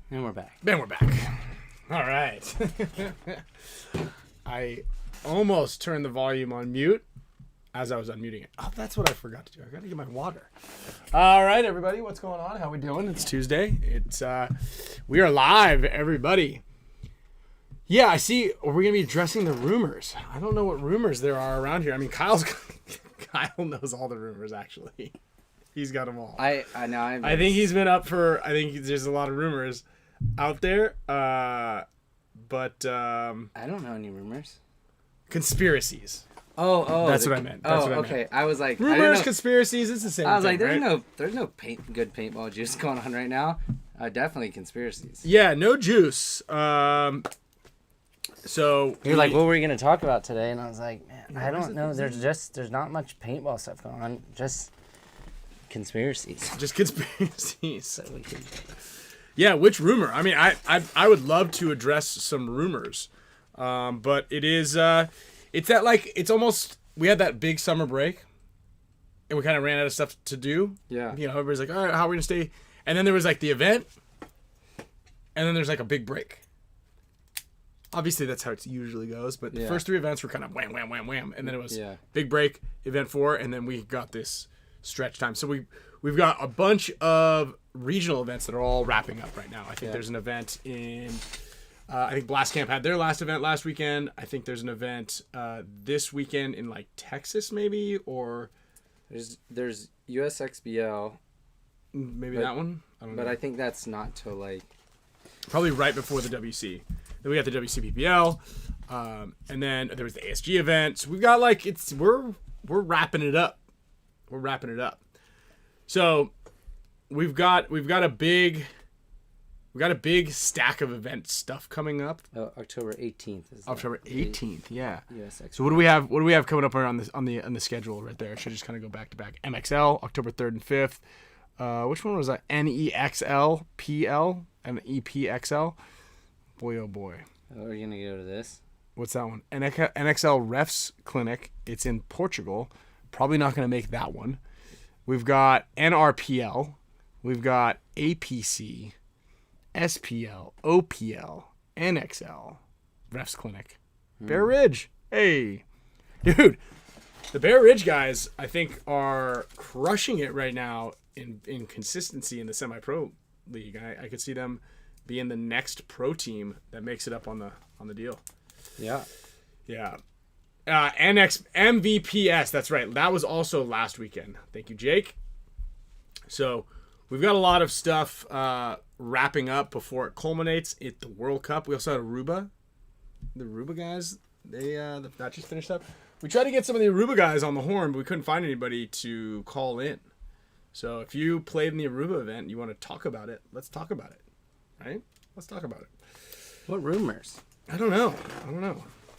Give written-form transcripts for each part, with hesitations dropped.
And we're back. Then we're back. All right. I almost turned the volume on mute as I was unmuting it. Oh, that's what I forgot to do. I got to get my water. All right, everybody. What's going on? How we doing? It's Tuesday. We are live, everybody. Yeah, I see. Are we going to be addressing the rumors? I don't know what rumors there are around here. I mean, Kyle knows all the rumors, actually. He's got them all. I know. I think he's been up for. I think there's a lot of rumors out there, but I don't know any rumors. Conspiracies. Oh, that's what I meant. That's what I okay. meant. I was like, rumors, conspiracies. It's the same. I was thing, like, there's right? no good paintball juice going on right now. Definitely conspiracies. Yeah, no juice. So you're like, what were we gonna talk about today? And I was like, man, I don't know. There's not much paintball stuff going on. Just conspiracies. Just conspiracies. So we can... Yeah, which rumor? I mean, I would love to address some rumors, but it is it's that like it's almost we had that big summer break, and we kind of ran out of stuff to do. Yeah. You know, everybody's like, all right, how are we gonna stay? And then there was like the event, and then there's like a big break. Obviously, that's how it usually goes, but the first three events were kind of wham, wham, wham, wham, and then it was big break, event 4, and then we got this stretch time. So we've got a bunch of regional events that are all wrapping up right now. I think there's an event in I think Blast Camp had their last event last weekend. I think there's an event this weekend in like Texas maybe, or there's USXBL, maybe that one. I don't know. But I think that's not till like probably right before the WC. Then we got the WCPPL, and then there was the ASG event. So we've got like we're wrapping it up. We're wrapping it up. So we've got a big stack of event stuff coming up. October 18th. October 18th, yeah. Yes. So what do we have? What do we have coming up here on the schedule right there? I should just kind of go back to back. MXL October 3rd and 5th. Which one was that? NEXL PL and EPXL. Boy, oh boy. Oh, are you gonna go to this? What's that one? NXL Refs Clinic. It's in Portugal. Probably not going to make that one. We've got NRPL. We've got APC, SPL, OPL, NXL, Refs Clinic. Bear Ridge. Hey. Dude, the Bear Ridge guys, I think, are crushing it right now in consistency in the semi-pro league. I could see them being the next pro team that makes it up on the deal. Yeah. Yeah. MVPS, that's right. That was also last weekend. Thank you, Jake. So we've got a lot of stuff wrapping up before it culminates at the World Cup. We also had Aruba. The Aruba guys, that just finished up. We tried to get some of the Aruba guys on the horn, but we couldn't find anybody to call in. So if you played in the Aruba event and you want to talk about it, let's talk about it. Right? Let's talk about it. What rumors? I don't know.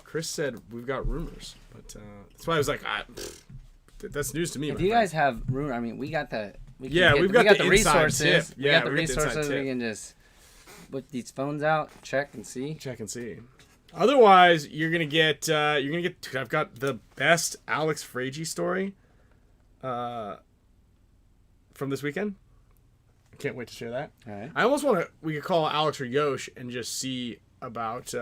Chris said we've got rumors, but that's why I was like, that's news to me. If you guys have rumors, I mean, we got the we've got the resources. Tip. We got the resources. We can just put these phones out, check and see. Otherwise, you're gonna get. I've got the best Alex FRAIGE story from this weekend. I can't wait to share that. All right. I almost we could call Alex or Yosh and just see about.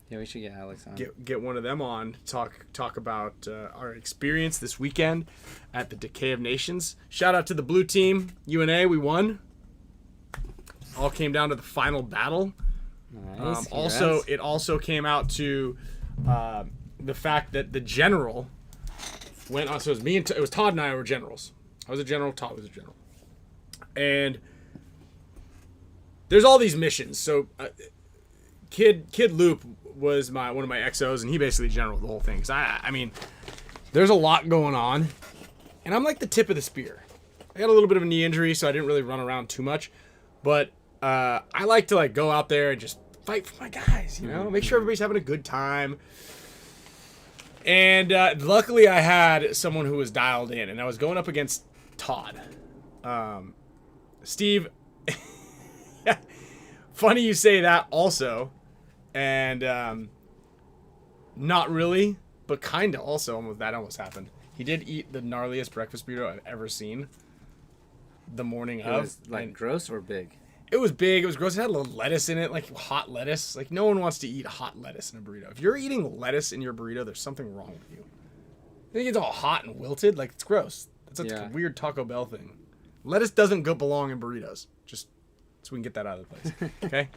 Yeah, we should get Alex on. Get one of them on to talk about our experience this weekend at the Decay of Nations. Shout out to the blue team, UNA. We won. All came down to the final battle. Nice. It also came out to the fact that the general went on. So it was me and it was Todd and I were generals. I was a general. Todd was a general. And there's all these missions. So Kid Loop was one of my XOs, and he basically generaled the whole thing. Cause I mean, there's a lot going on, and I'm like the tip of the spear. I got a little bit of a knee injury, so I didn't really run around too much. But I like to like go out there and just fight for my guys, you know, make sure everybody's having a good time. And luckily, I had someone who was dialed in, and I was going up against Todd. Steve, funny you say that also, and not really, but kind of also almost happened. He did eat the gnarliest breakfast burrito I've ever seen the morning of. Was like gross or big? It was big. It was gross. It had a little lettuce in it, like hot lettuce. Like no one wants to eat hot lettuce in a burrito. If you're eating lettuce in your burrito, there's something wrong with you. I think it's all hot and wilted. Like it's gross. It's a weird Taco Bell thing. Lettuce doesn't belong in burritos. Just so we can get that out of the place. Okay?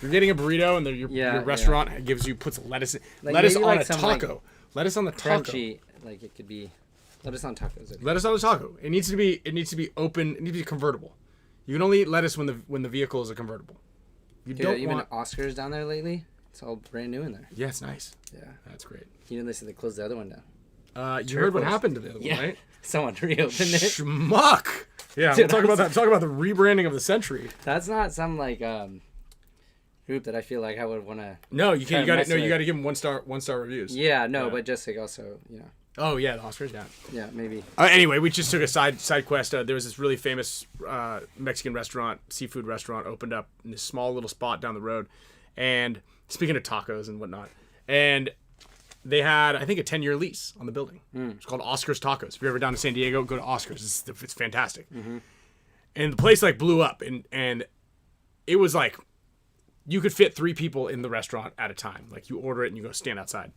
You're getting a burrito and your restaurant puts lettuce in. Like lettuce on a taco. Like lettuce on the taco. Crunchy, like it could be lettuce on tacos. Okay. Lettuce on the taco. It needs to be open. It needs to be convertible. You can only eat lettuce when the vehicle is a convertible. You don't even want Oscars down there lately. It's all brand new in there. Yeah, it's nice. Yeah, that's great. You know they said they closed the other one down. You heard what happened to the other one, right? Someone reopened it. Schmuck. Yeah, we'll talk about that. Talk about the rebranding of the century. That's not some like group that I feel like I would want to. No, you can't. You got to give them one star reviews. Yeah, no, but just like also, Oh yeah, the Oscars. Yeah. Yeah, maybe. Anyway, we just took a side quest. There was this really famous Mexican restaurant, seafood restaurant, opened up in this small little spot down the road. And speaking of tacos and whatnot, and they had, I think, a 10-year lease on the building. It's called Oscar's Tacos. If you're ever down to San Diego, go to Oscar's. It's fantastic. Mm-hmm. And the place like blew up, and it was like you could fit 3 people in the restaurant at a time. Like you order it and you go stand outside.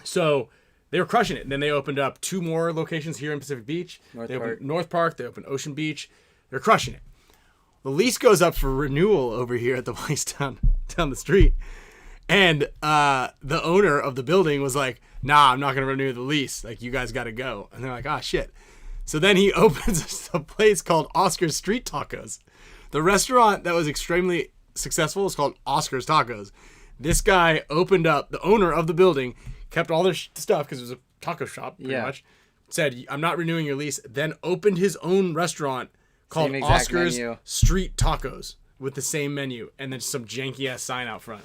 So they were crushing it. And then they opened up 2 more locations here in Pacific Beach. North Park. They opened Ocean Beach. They're crushing it. The lease goes up for renewal over here at the place down the street. And the owner of the building was like, nah, I'm not going to renew the lease. Like, you guys got to go. And they're like, ah, shit. So then he opens a place called Oscar's Street Tacos. The restaurant that was extremely successful is called Oscar's Tacos. This guy opened up, the owner of the building, kept all their stuff because it was a taco shop pretty much, said, I'm not renewing your lease, then opened his own restaurant called Oscar's Street Tacos with the same menu and then some janky-ass sign out front.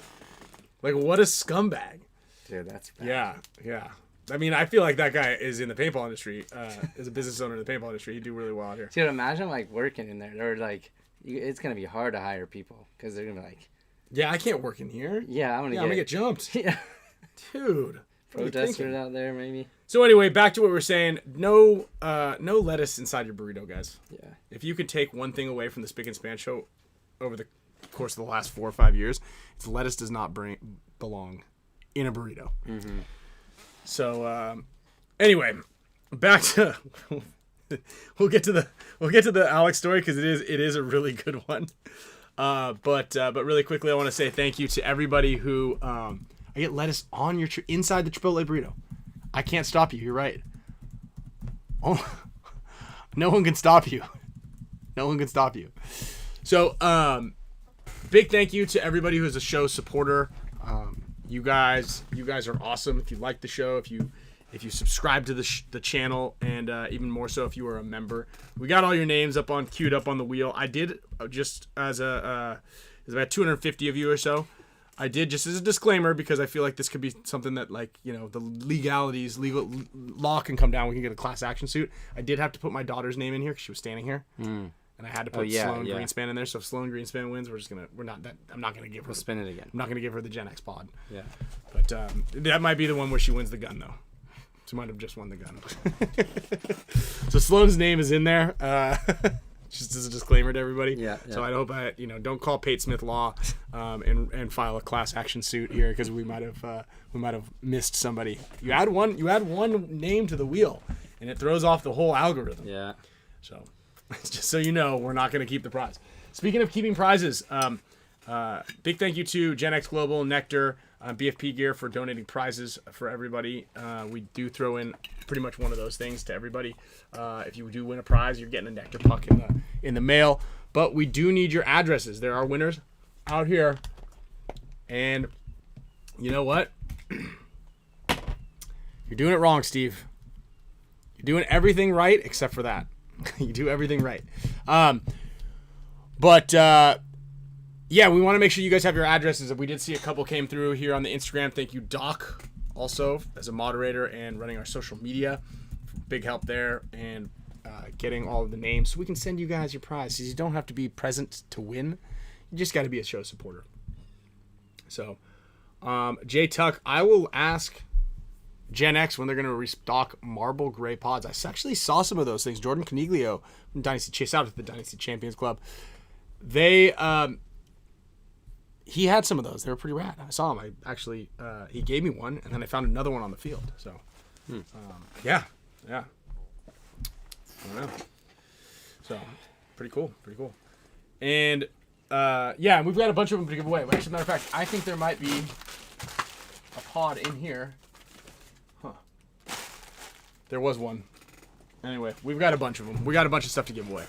Like, what a scumbag. Dude, that's bad. Yeah. I mean, I feel like that guy is in the paintball industry, is a business owner in the paintball industry. He'd do really well out here. Dude, imagine, like, working in there. Or, like, it's going to be hard to hire people because they're going to be like... Yeah, I can't work in here. Yeah, I'm going to get jumped. Yeah. Dude. Protesters out there, maybe. So, anyway, back to what we were saying. No lettuce inside your burrito, guys. Yeah. If you could take one thing away from the Spick and Span show over the course of the last 4 or 5 years, it's lettuce does not belong in a burrito. Mm-hmm. So anyway, back to we'll get to the Alex story because it is a really good one. But really quickly, I want to say thank you to everybody who I get lettuce on your inside the Chipotle burrito. I can't stop you. You're right. Oh, no one can stop you. No one can stop you. So big thank you to everybody who's a show supporter. You guys are awesome. If you like the show, if you subscribe to the channel, and even more so if you are a member, we got all your names queued up on the wheel. I did just as there's about 250 of you or so. I did just as a disclaimer because I feel like this could be something that the legal law can come down. We can get a class action suit. I did have to put my daughter's name in here because she was standing here. And I had to put Sloan Greenspan in there. So if Sloan Greenspan wins, I'm not gonna give her. We'll spin it again. I'm not gonna give her the Gen X pod. Yeah. But that might be the one where she wins the gun though. She might have just won the gun. So Sloan's name is in there. Just as a disclaimer to everybody. Yeah. So I hope don't call Pate Smith Law, and file a class action suit here because we might have missed somebody. You add one name to the wheel, and it throws off the whole algorithm. Yeah. So. Just so you know, we're not going to keep the prize. Speaking of keeping prizes, big thank you to Gen X Global, NECTR, BFP Gear for donating prizes for everybody. We do throw in pretty much one of those things to everybody. If you do win a prize, you're getting a NECTR puck in the mail. But we do need your addresses. There are winners out here. And you know what? You're doing it wrong, Steve. You're doing everything right except for that. You do everything right. But we want to make sure you guys have your addresses. We did see a couple came through here on the Instagram. Thank you, Doc, also as a moderator and running our social media. Big help there and getting all of the names so we can send you guys your prize. You don't have to be present to win. You just got to be a show supporter. So, Jay Tuck, I will ask Gen X when they're going to restock marble gray pods. I actually saw some of those things. Jordan Coniglio from Dynasty Chase out at the Dynasty Champions Club they he had some of those. They were pretty rad. I saw him. I actually he gave me one, and then I found another one on the field. So yeah. I don't know. So pretty cool. And yeah, we've got a bunch of them to give away. Actually, as a matter of fact, I think there might be a pod in here. Huh. There was one. Anyway, we've got a bunch of them. We got a bunch of stuff to give away.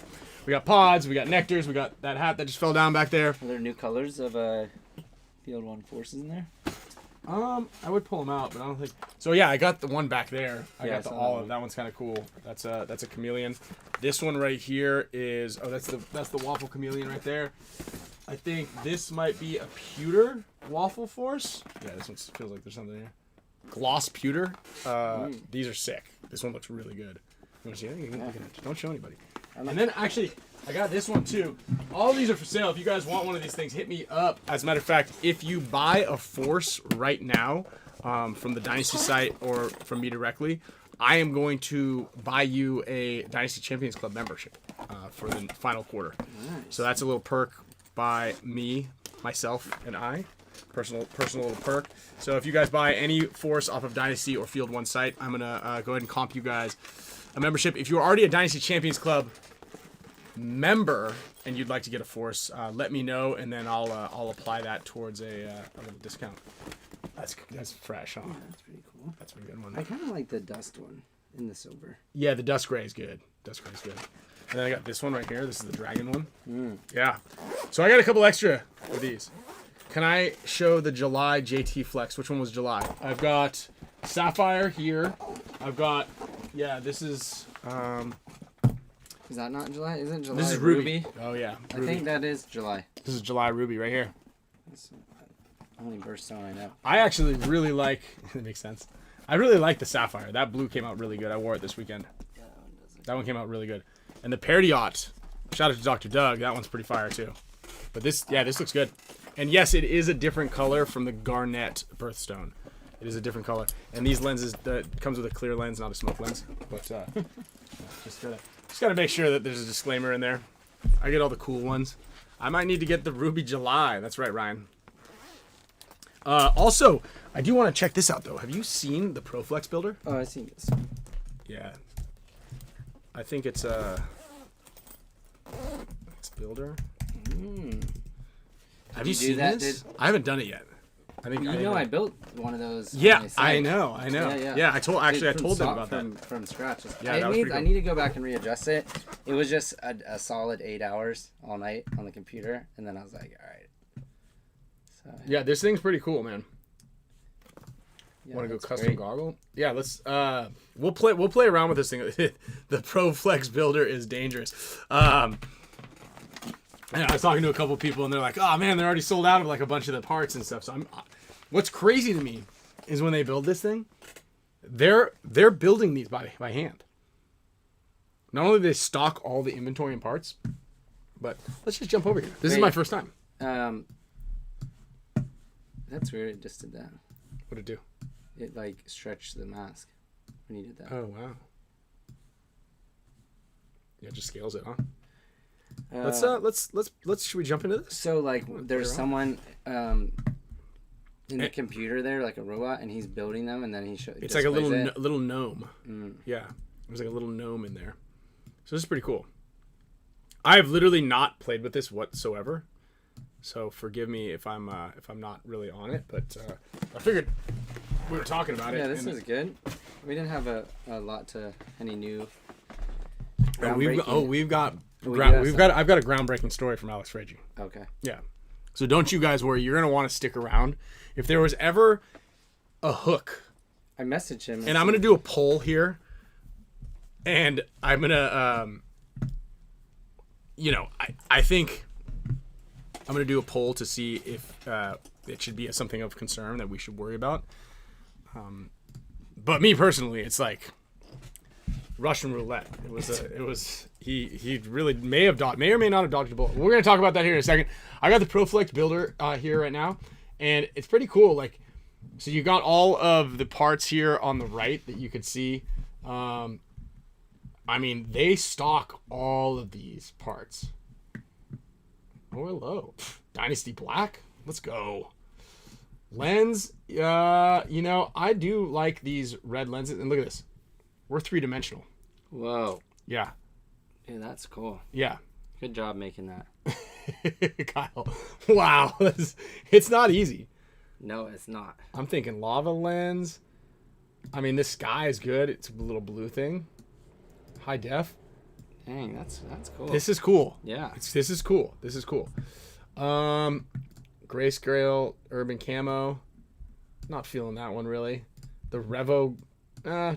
We got pods, we got nectars, we got that hat that just fell down back there. Are there new colors of Field 1 Forces in there? I would pull them out, but I don't think. So yeah, I got the one back there. I got the saw olive. That one's kind of cool. That's a chameleon. This one right here is that's the waffle chameleon right there. I think this might be a pewter waffle force. Yeah, this one feels like there's something here. Gloss pewter. These are sick. This one looks really good. You want to see it? Don't show anybody. And then actually, I got this one too. All these are for sale. If you guys want one of these things, hit me up. As a matter of fact, if you buy a force right now from the Dynasty site or from me directly, I am going to buy you a Dynasty Champions Club membership for the final quarter. Nice. So that's a little perk by me, myself, and I. Personal little perk. So if you guys buy any force off of Dynasty or Field 1 site, I'm going to go ahead and comp you guys a membership. If you're already a Dynasty Champions Club member and you'd like to get a force, let me know, and then I'll apply that towards a little discount. That's fresh, huh? Yeah, that's pretty cool. That's a pretty good one. I kind of like the dust one in the silver. Yeah, the dust gray is good. And then I got this one right here. This is the dragon one. Yeah. So I got a couple extra of these. Can I show the July JT Flex? Which one was July? I've got Sapphire here. I've got, this is... Is that not July? Isn't July this is Ruby? Oh, yeah. Ruby. I think that is July. This is July Ruby right here. That's the only birthstone I know. I actually really like... That makes sense. I really like the Sapphire. That blue came out really good. I wore it this weekend. Yeah, that one doesn't. That one came out really good. And the Perdiot, shout out to Dr. Doug. That one's pretty fire too. But this looks good. And yes, it is a different color from the Garnet Birthstone. It is a different color. And these lenses, that comes with a clear lens, not a smoke lens. But just gotta make sure that there's a disclaimer in there. I get all the cool ones. I might need to get the Ruby July. That's right, Ryan. Also, I do want to check this out though. Have you seen the ProFlex builder? Oh, I've seen this. Yeah. I think it's builder. Have you seen this? I haven't done it yet. I think I built one of those. Yeah, I know. Yeah, I told them about that from scratch. Yeah, I need to go back and readjust it. It was just a solid 8 hours all night on the computer, and then I was like, all right. So yeah, this thing's pretty cool, man. Yeah, want to go custom goggle? Yeah, let's. We'll play around with this thing. The ProFlex builder is dangerous. I was talking to a couple people, and they're like, "Oh man, they're already sold out of like a bunch of the parts and stuff." So what's crazy to me is when they build this thing, they're building these by hand. Not only do they stock all the inventory and parts, but let's just jump over here. This is my first time. That's weird. It just did that. What'd it do? It like stretched the mask when you did that. Oh wow. Yeah, it just scales it, huh? Let's should we jump into this? So like there's someone in the computer there, like a robot, and he's building them, and then it's like a little gnome. Yeah, there's like a little gnome in there. So this is pretty cool. I've literally not played with this whatsoever, so forgive me if I'm not really on it, but I figured we were talking about it. Yeah, this is good. We didn't have a lot to any new. I've got a groundbreaking story from Alex FRAIGE. Okay. Yeah. So don't you guys worry. You're going to want to stick around. If there was ever a hook. I messaged him. And I'm going to do a poll here. And I'm going to, I think I'm going to do a poll to see if it should be something of concern that we should worry about. But me personally, it's like Russian roulette. He really may or may not have dodged a bullet. We're gonna talk about that here in a second. I got the ProFlex builder here right now, and it's pretty cool. Like, so you got all of the parts here on the right that you could see. I mean, they stock all of these parts. Oh, hello. Dynasty Black. Let's go. Lens. You know, I do like these red lenses. And look at this. We're 3-dimensional. Whoa. Yeah. Dude, that's cool. Yeah. Good job making that. Kyle. Wow. It's not easy. No, it's not. I'm thinking lava lens. I mean, this sky is good. It's a little blue thing. High def. Dang, that's cool. This is cool. Yeah. This is cool. This is cool. Grayscale Urban Camo. Not feeling that one really. The Revo.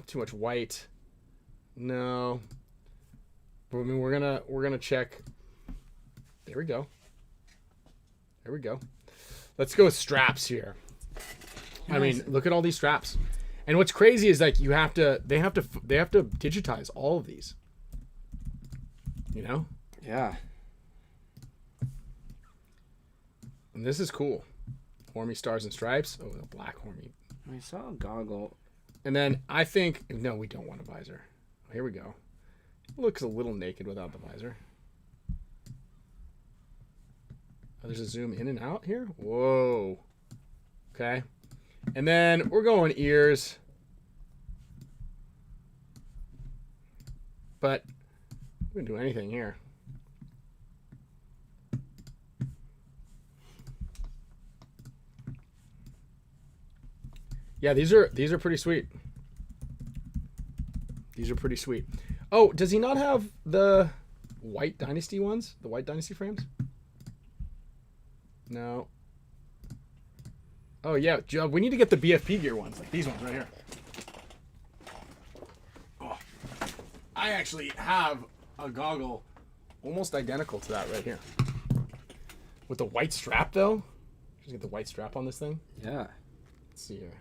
Too much white. No. I mean, we're gonna check. There we go. There we go. Let's go with straps here. Nice. I mean, look at all these straps. And what's crazy is like they have to digitize all of these. You know? Yeah. And this is cool. Hormy Stars and Stripes. Oh, the black Hormy. I saw a goggle. And then I think no, we don't want a visor. Here we go. It looks a little naked without the visor. Oh, there's a zoom in and out here. Whoa. Okay. And then we're going ears. But we didn't do anything here. Yeah, these are pretty sweet. These are pretty sweet. Oh, does he not have the white Dynasty ones? The white Dynasty frames? No. Oh yeah, we need to get the BFP Gear ones, like these ones right here. Oh, I actually have a goggle almost identical to that right here. With the white strap though. Just get the white strap on this thing. Yeah. Let's see here.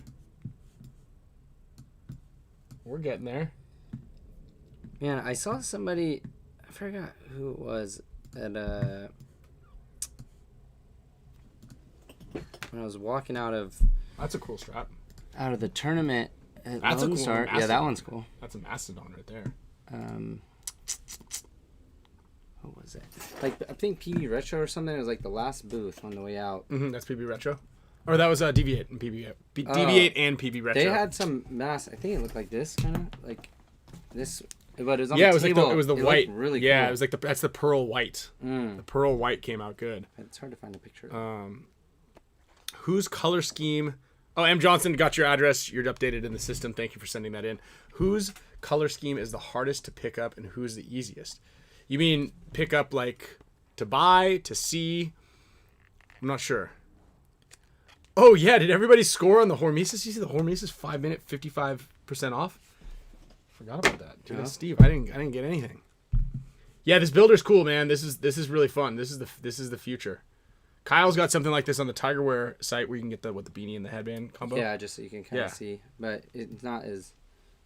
We're getting there. Man, I saw somebody, I forgot who it was, at when I was walking out of That's a cool strap. Out of the tournament at That's Lone a cool Star. Mastodon. Yeah, that one's cool. That's a Mastodon right there. What was it? Like, I think PB Retro or something. It was like the last booth on the way out. That's PB Retro. Or that was DV8 and PB. DV8 and PB Retro. They had some mask. I think it looked like this, kind of like this. But it was on yeah, the it was table. like it was the white. Really yeah, cool. it was like that's the pearl white. The pearl white came out good. It's hard to find a picture. Whose color scheme? Oh, M. Johnson, got your address. You're updated in the system. Thank you for sending that in. Whose color scheme is the hardest to pick up and who's the easiest? You mean pick up like to buy, to see? I'm not sure. Oh, yeah. Did everybody score on the HORMESIS? You see the HORMESIS 5-minute 55% off? Forgot about that. Dude, that's Steve. I didn't get anything. Yeah, this builder's cool, man. This is really fun. This is the future. Kyle's got something like this on the Tigerwear site where you can get with the beanie and the headband combo. Yeah, just so you can kind of see, but it's not as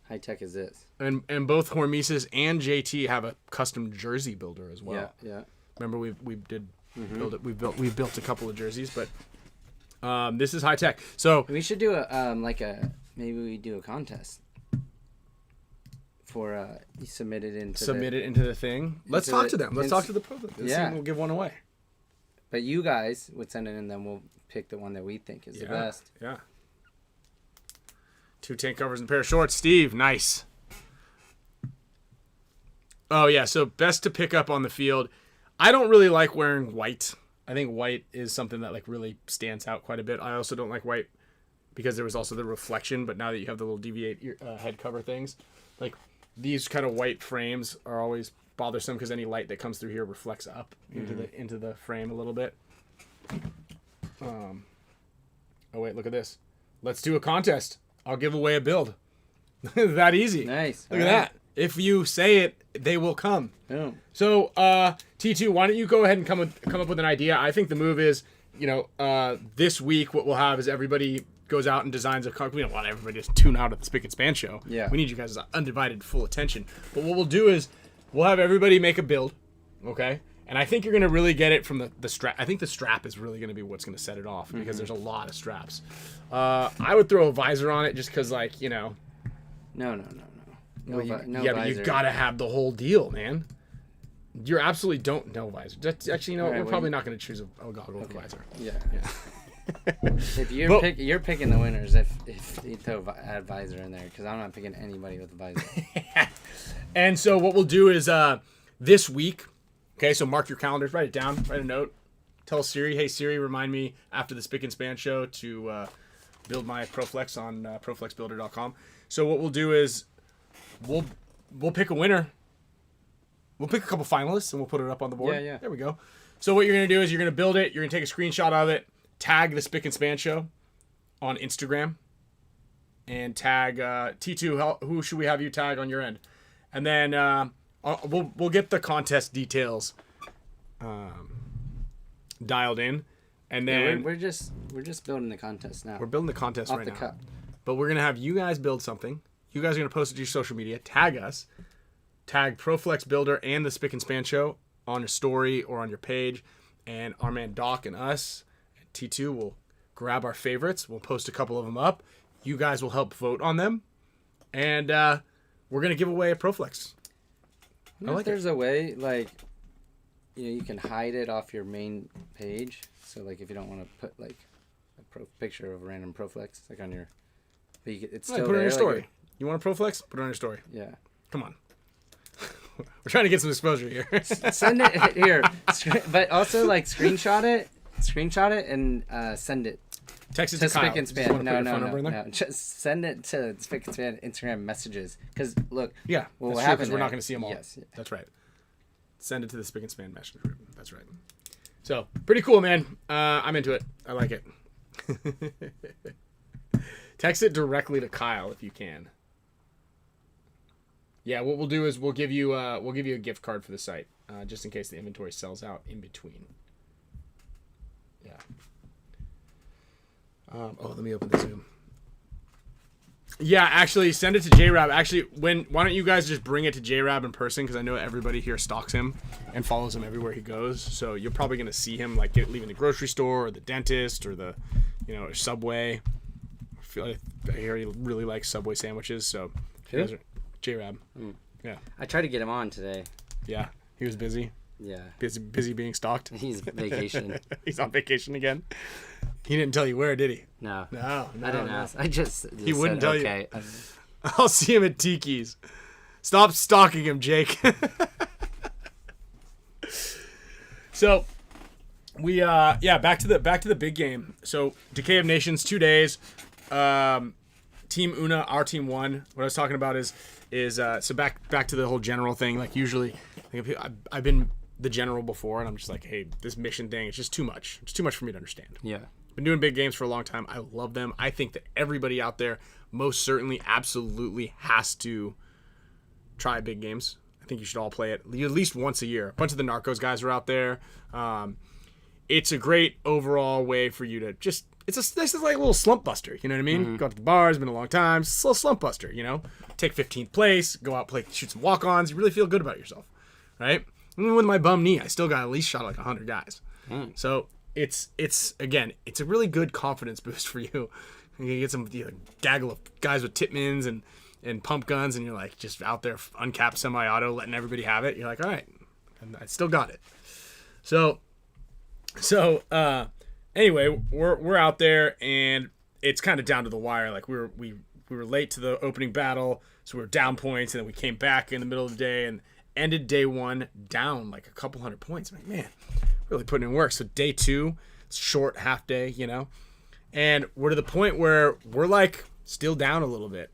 high tech as this. And both HORMESIS and JT have a custom jersey builder as well. Yeah. Remember we did build it. We've built a couple of jerseys, but this is high tech. So we should do maybe we do a contest for you submit it into the thing. Let's talk to them. Let's talk to the public. Yeah, we'll give one away. But you guys would send it in, then we'll pick the one that we think is the best. Yeah. 2 tank covers and a pair of shorts. Steve, nice. Oh, yeah, so best to pick up on the field. I don't really like wearing white. I think white is something that like really stands out quite a bit. I also don't like white because there was also the reflection, but now that you have the little deviate head cover things, like these kind of white frames are always bothersome because any light that comes through here reflects up into the frame a little bit. Oh wait, look at this. Let's do a contest. I'll give away a build. That easy. Nice. Look at that. If you say it, they will come. Boom. So T2, why don't you go ahead and come up with an idea? I think the move is, this week what we'll have is everybody goes out and designs a car. We don't want everybody to tune out at the Spick and Span show. Yeah. We need you guys' undivided full attention. But what we'll do is we'll have everybody make a build, okay? And I think you're going to really get it from the strap. I think the strap is really going to be what's going to set it off because there's a lot of straps. I would throw a visor on it just because, like, No but visor. you got to have the whole deal, man. You absolutely don't know visor. Actually, you know, Alright, we're probably not going to choose a goggle with Okay. visor. Yeah. Yeah. If you're But- you're picking the winners if you add visor in there, because I'm not picking anybody with a visor. And so what we'll do is this week, okay, so mark your calendars, write it down, write a note, tell Siri, hey Siri, remind me after the Spick and Span show to build my Proflex on proflexbuilder.com. So what we'll do is we'll pick a winner. We'll pick a couple finalists and we'll put it up on the board. Yeah. There we go. So what you're going to do is you're going to build it, you're going to take a screenshot of it, tag the Spick and Span show on Instagram, and tag T2. Who should we have you tag on your end? And then we'll get the contest details dialed in, and then we're just building the contest now. we're building the contest Off right the now. cup. But we're gonna have you guys build something. You guys are gonna post it to your social media. Tag us. Tag Proflex Builder and the Spick and Span show on your story or on your page, and our man Doc and us and T2 will grab our favorites. We'll post a couple of them up. You guys will help vote on them, and we're gonna give away a Proflex. I wonder if there's a way, like, you can hide it off your main page. So, like, if you don't want to put, like, a picture of a random Proflex, like, on your... But it's still put it on your there, story. like, You want a Proflex? Put it on your story. yeah. Come on. We're trying to get some exposure here. Send it here. But also, like, screenshot it, and send it Text it to to Kyle. Spick and Just wanna Span. put No, your no, phone no, number in there? no. Just send it to Spick and Span Instagram messages. Because, look, Yeah, what that's true, happened because we're there- not going to see them all. Yes. That's right. Send it to the Spick and Span messenger group. That's right. So, pretty cool, man. I'm into it. I like it. Text it directly to Kyle if you can. Yeah, what we'll do is we'll give you a gift card for the site, just in case the inventory sells out in between. Yeah. Let me open the Zoom. Yeah, actually, send it to JRab. Actually, why don't you guys just bring it to JRab in person? Because I know everybody here stalks him and follows him everywhere he goes. So you're probably gonna see him like leaving the grocery store or the dentist or the, or Subway. I hear he really likes Subway sandwiches. So JRab. Yeah. I tried to get him on today. Yeah. He was busy. Yeah. Busy being stalked. He's vacation. He's on vacation again. He didn't tell you where, did he? No. No. I didn't ask. I just He wouldn't said, tell okay. you. I'll see him at Tiki's. Stop stalking him, Jake. So we back to the big game. So Decay of Nations, 2 days. Team Una, our team won. What I was talking about is so back to the whole general thing. Like usually, I've been the general before, and I'm just like, hey, this mission thing, it's just too much. It's too much for me to understand. Yeah. Been doing big games for a long time. I love them. I think that everybody out there most certainly, absolutely has to try big games. I think you should all play it at least once a year. A bunch of the Narcos guys are out there. It's a great overall way for you to just, it's a nice like little slump buster. You know what I mean? Go out to the bar, it's been a long time. It's a little slump buster, Take 15th place, go out, play, shoot some walk-ons. You really feel good about yourself, right? Even with my bum knee, I still got at least shot like 100 guys. So it's a really good confidence boost for you. You get some gaggle of guys with Titmans and pump guns, and you're like just out there uncapped semi-auto, letting everybody have it. You're like, all right, and I still got it. So anyway, we're out there, and it's kind of down to the wire. Like we were late to the opening battle, so we were down points, and then we came back in the middle of the day and ended day one down like a couple hundred points. I'm like, man, really putting in work. So day two, short half day, and we're to the point where we're like still down a little bit,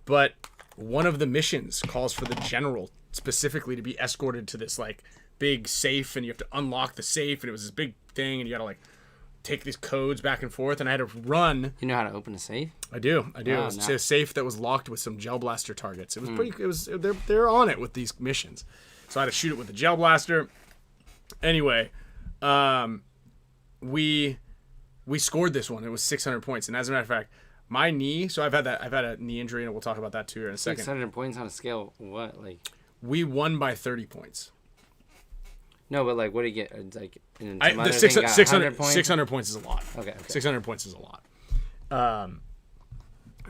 but one of the missions calls for the general specifically to be escorted to this like big safe, and you have to unlock the safe, and it was this big thing, and you gotta like take these codes back and forth, and I had to run. You know how to open a safe? I do. Oh, It was a safe that was locked with some gel blaster targets. It was they're on it with these missions, so I had to shoot it with the gel blaster. Anyway, we scored this one. It was 600 points, and as a matter of fact, my knee. So I've had a knee injury, and we'll talk about that too in a second. 600 points on a scale. What, like? We won by 30 points. No, but like, what do you get? It's like, The 600 points is a lot. Okay. 600 points is a lot.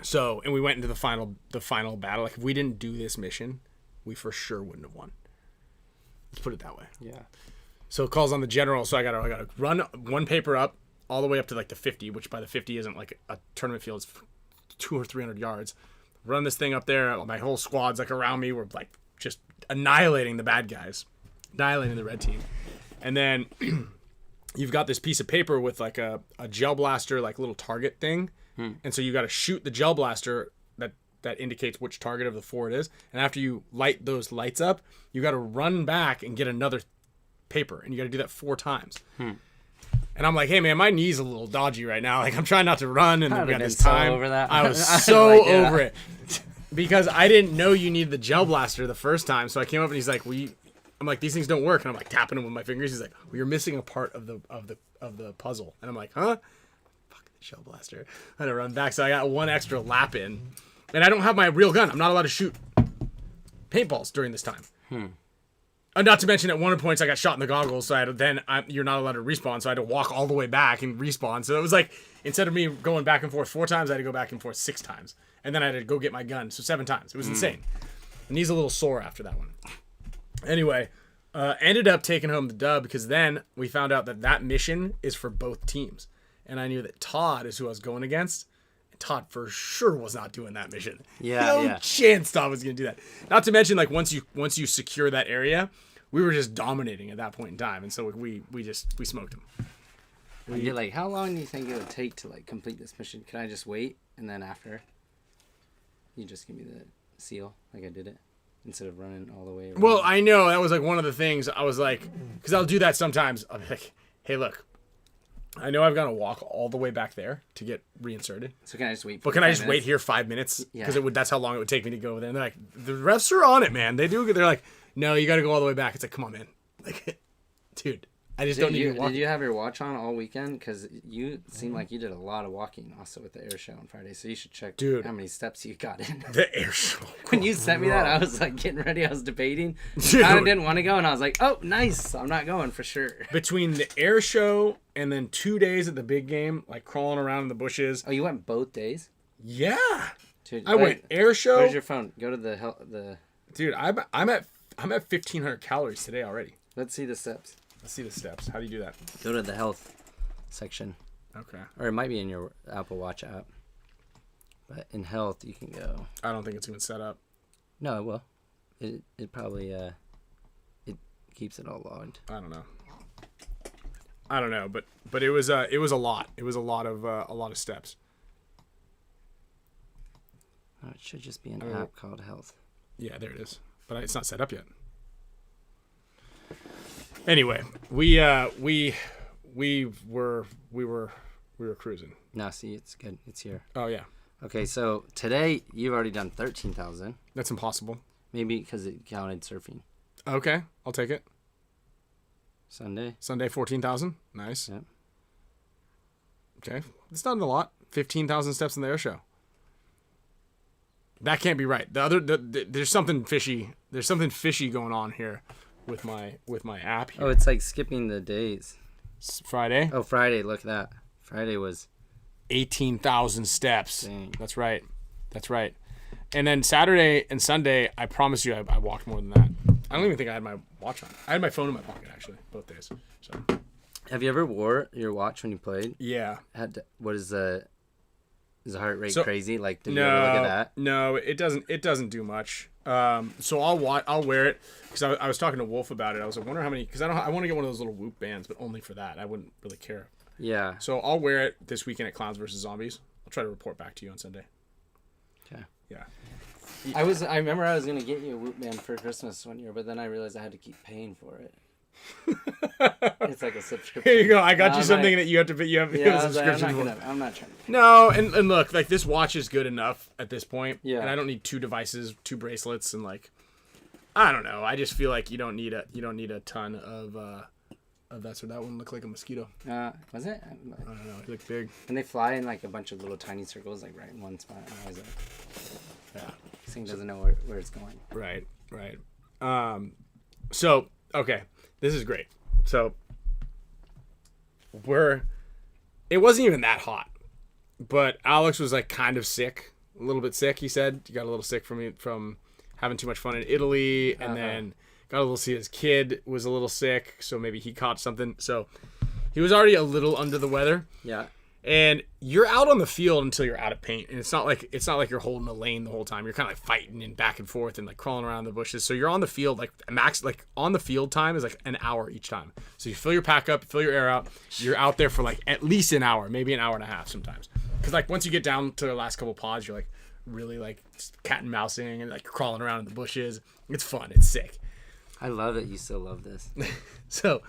So, and we went into the final battle. Like, if we didn't do this mission, we for sure wouldn't have won. Let's put it that way. Yeah. So it calls on the general. So I gotta run one paper up all the way up to like the 50, which by the 50 isn't like a tournament field. It's 200 or 300 yards. Run this thing up there. My whole squad's like around me. We're like just annihilating the bad guys, annihilating the red team. And then you've got this piece of paper with like a gel blaster, like little target thing. And so you got to shoot the gel blaster that indicates which target of the 4 it is. And after you light those lights up, you got to run back and get another paper. And you got to do that 4 times. And I'm like, hey man, my knee's a little dodgy right now. Like I'm trying not to run, and we got this time. So over that. I was so like, over it because I didn't know you needed the gel blaster the first time. So I came up and he's like, I'm like, these things don't work, and I'm like tapping him with my fingers. He's like, well, you're missing a part of the puzzle, and I'm like, huh? Fuck the gel blaster. I had to run back, so I got 1 extra lap in, and I don't have my real gun. I'm not allowed to shoot paintballs during this time. Not to mention, at one of the points, I got shot in the goggles, so you're not allowed to respawn, so I had to walk all the way back and respawn. So it was like, instead of me going back and forth 4 times, I had to go back and forth 6 times. And then I had to go get my gun, so 7 times. It was insane. And he's a little sore after that one. Anyway, ended up taking home the dub, because then we found out that mission is for both teams. And I knew that Todd is who I was going against. Todd for sure was not doing that mission. No chance Todd was going to do that. Not to mention, like, once you secure that area, we were just dominating at that point in time, and so we smoked him. You're like, how long do you think it would take to like complete this mission? Can I just wait, and then after you just give me the seal like I did it, instead of running all the way around? Well, I know that was like one of the things I was like, because I'll do that sometimes. I'll be like, hey, look, I know I've got to walk all the way back there to get reinserted. So can I just wait? But can I just wait here 5 minutes? Because that's how long it would take me to go over there. And they're like, the refs are on it, man. They're like, no, you got to go all the way back. It's like, come on, man. Like, dude, I just don't need to walk. Did you have your watch on all weekend? Because you seemed like you did a lot of walking also with the air show on Friday. So you should check how many steps you got in. The air show. When you sent me that, I was like getting ready. I was debating. I didn't want to go. And I was like, oh, nice. I'm not going for sure. Between the air show and then 2 days at the big game, like crawling around in the bushes. Oh, you went both days? Yeah. Dude, I went air show. Where's your phone? Go to the. Dude, I'm at 1,500 calories today already. Let's see the steps. Let's see the steps. How do you do that? Go to the health section. Okay. Or it might be in your Apple Watch app. But in health, you can go. I don't think it's even set up. No, it will. It probably it keeps it all logged. I don't know, but it was a lot. It was a lot of steps. Oh, it should just be an app called Health. Yeah, there it is. But it's not set up yet. Anyway, we were cruising. No, see, it's good. It's here. Oh yeah. Okay, so today you've already done 13,000. That's impossible. Maybe because it counted surfing. Okay, I'll take it. Sunday 14,000. Nice. Yep. Okay, it's not a lot. 15,000 steps in the air show. That can't be right. There's something fishy. There's something fishy going on here with my app here. Oh, it's like skipping the days. Friday. Oh, Friday. Look at that. Friday was 18,000 steps. Dang. That's right. And then Saturday and Sunday, I promise you, I walked more than that. I don't even think I had my watch on. I had my phone in my pocket actually both days. So. Have you ever wore your watch when you played? Yeah. What is the? Is the heart rate crazy? Like, did you no, ever look at that? No, it doesn't. It doesn't do much. So I'll wear it because I was talking to Wolf about it. I was like, wonder how many, because I want to get one of those little Whoop bands, but only for that. I wouldn't really care. Yeah. So I'll wear it this weekend at Clowns vs Zombies. I'll try to report back to you on Sunday. Okay. Yeah. I remember I was gonna get you a Whoop band for Christmas one year, but then I realized I had to keep paying for it. It's like a subscription. Here you go. I got you something that you have to pay. You have a subscription. I'm not trying to. No, and look, like this watch is good enough at this point. Yeah. And I don't need 2 devices, 2 bracelets, and like, I don't know. I just feel like you don't need a ton of that. So that one looked like a mosquito. Was it? I don't know. It looked big. And they fly in like a bunch of little tiny circles, like right in one spot. And I was like, yeah. This thing doesn't know where it's going. Right. So okay. This is great. So it wasn't even that hot, but Alex was like kind of sick, a little bit sick. He said he got a little sick from having too much fun in Italy, and then Got a little see his kid was a little sick, so maybe he caught something. So he was already a little under the weather. Yeah. And you're out on the field until you're out of paint, and it's not like you're holding a lane the whole time. You're kind of like fighting and back and forth and like crawling around the bushes. So you're on the field like max, like on the field time is like an hour each time. So you fill your pack up, fill your air out. You're out there for like at least an hour, maybe an hour and a half sometimes. Because like once you get down to the last couple pods, you're like really like cat and mousing and like crawling around in the bushes. It's fun. It's sick. I love that you still love this. So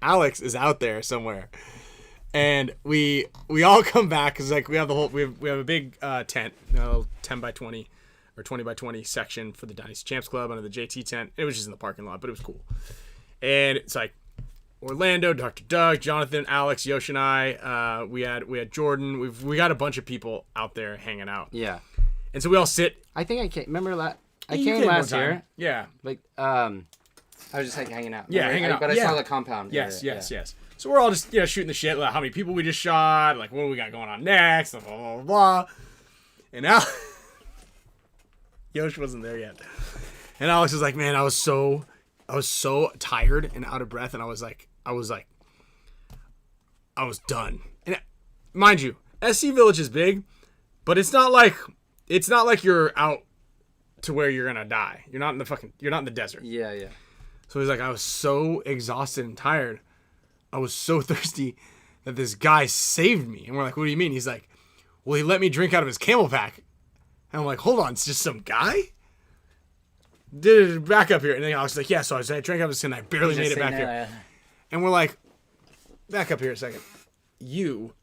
Alex is out there somewhere, and we all come back because like we have a big tent, 10 by 20 or 20 by 20 section for the Dynasty Champs Club under the JT tent. It was just in the parking lot, but it was cool. And it's like Orlando, Dr. Doug, Jonathan, Alex, Yosh, and I. We had Jordan. We got a bunch of people out there hanging out. Yeah. And so we all sit. I think I came. Remember I You came last year. Yeah. Like I was just like hanging out. Yeah, hanging out. But I Yeah. saw the compound. Yes. area. So we're all just shooting the shit, like how many people we just shot, like what do we got going on next, blah blah blah. blah. And now Yosh wasn't there yet, and Alex was like, "Man, I was so tired and out of breath, and I was done." And mind you, SC Village is big, but it's not like you're out to where you're gonna die. You're not in the desert. Yeah. So he's like, I was so exhausted and tired. I was so thirsty that this guy saved me. And we're like, what do you mean? He's like, well, he let me drink out of his camel pack. And I'm like, hold on, it's just some guy? Back up here. And then Alex is like, yeah, so I drank out of his and I barely made it back here. And we're like, back up here a second.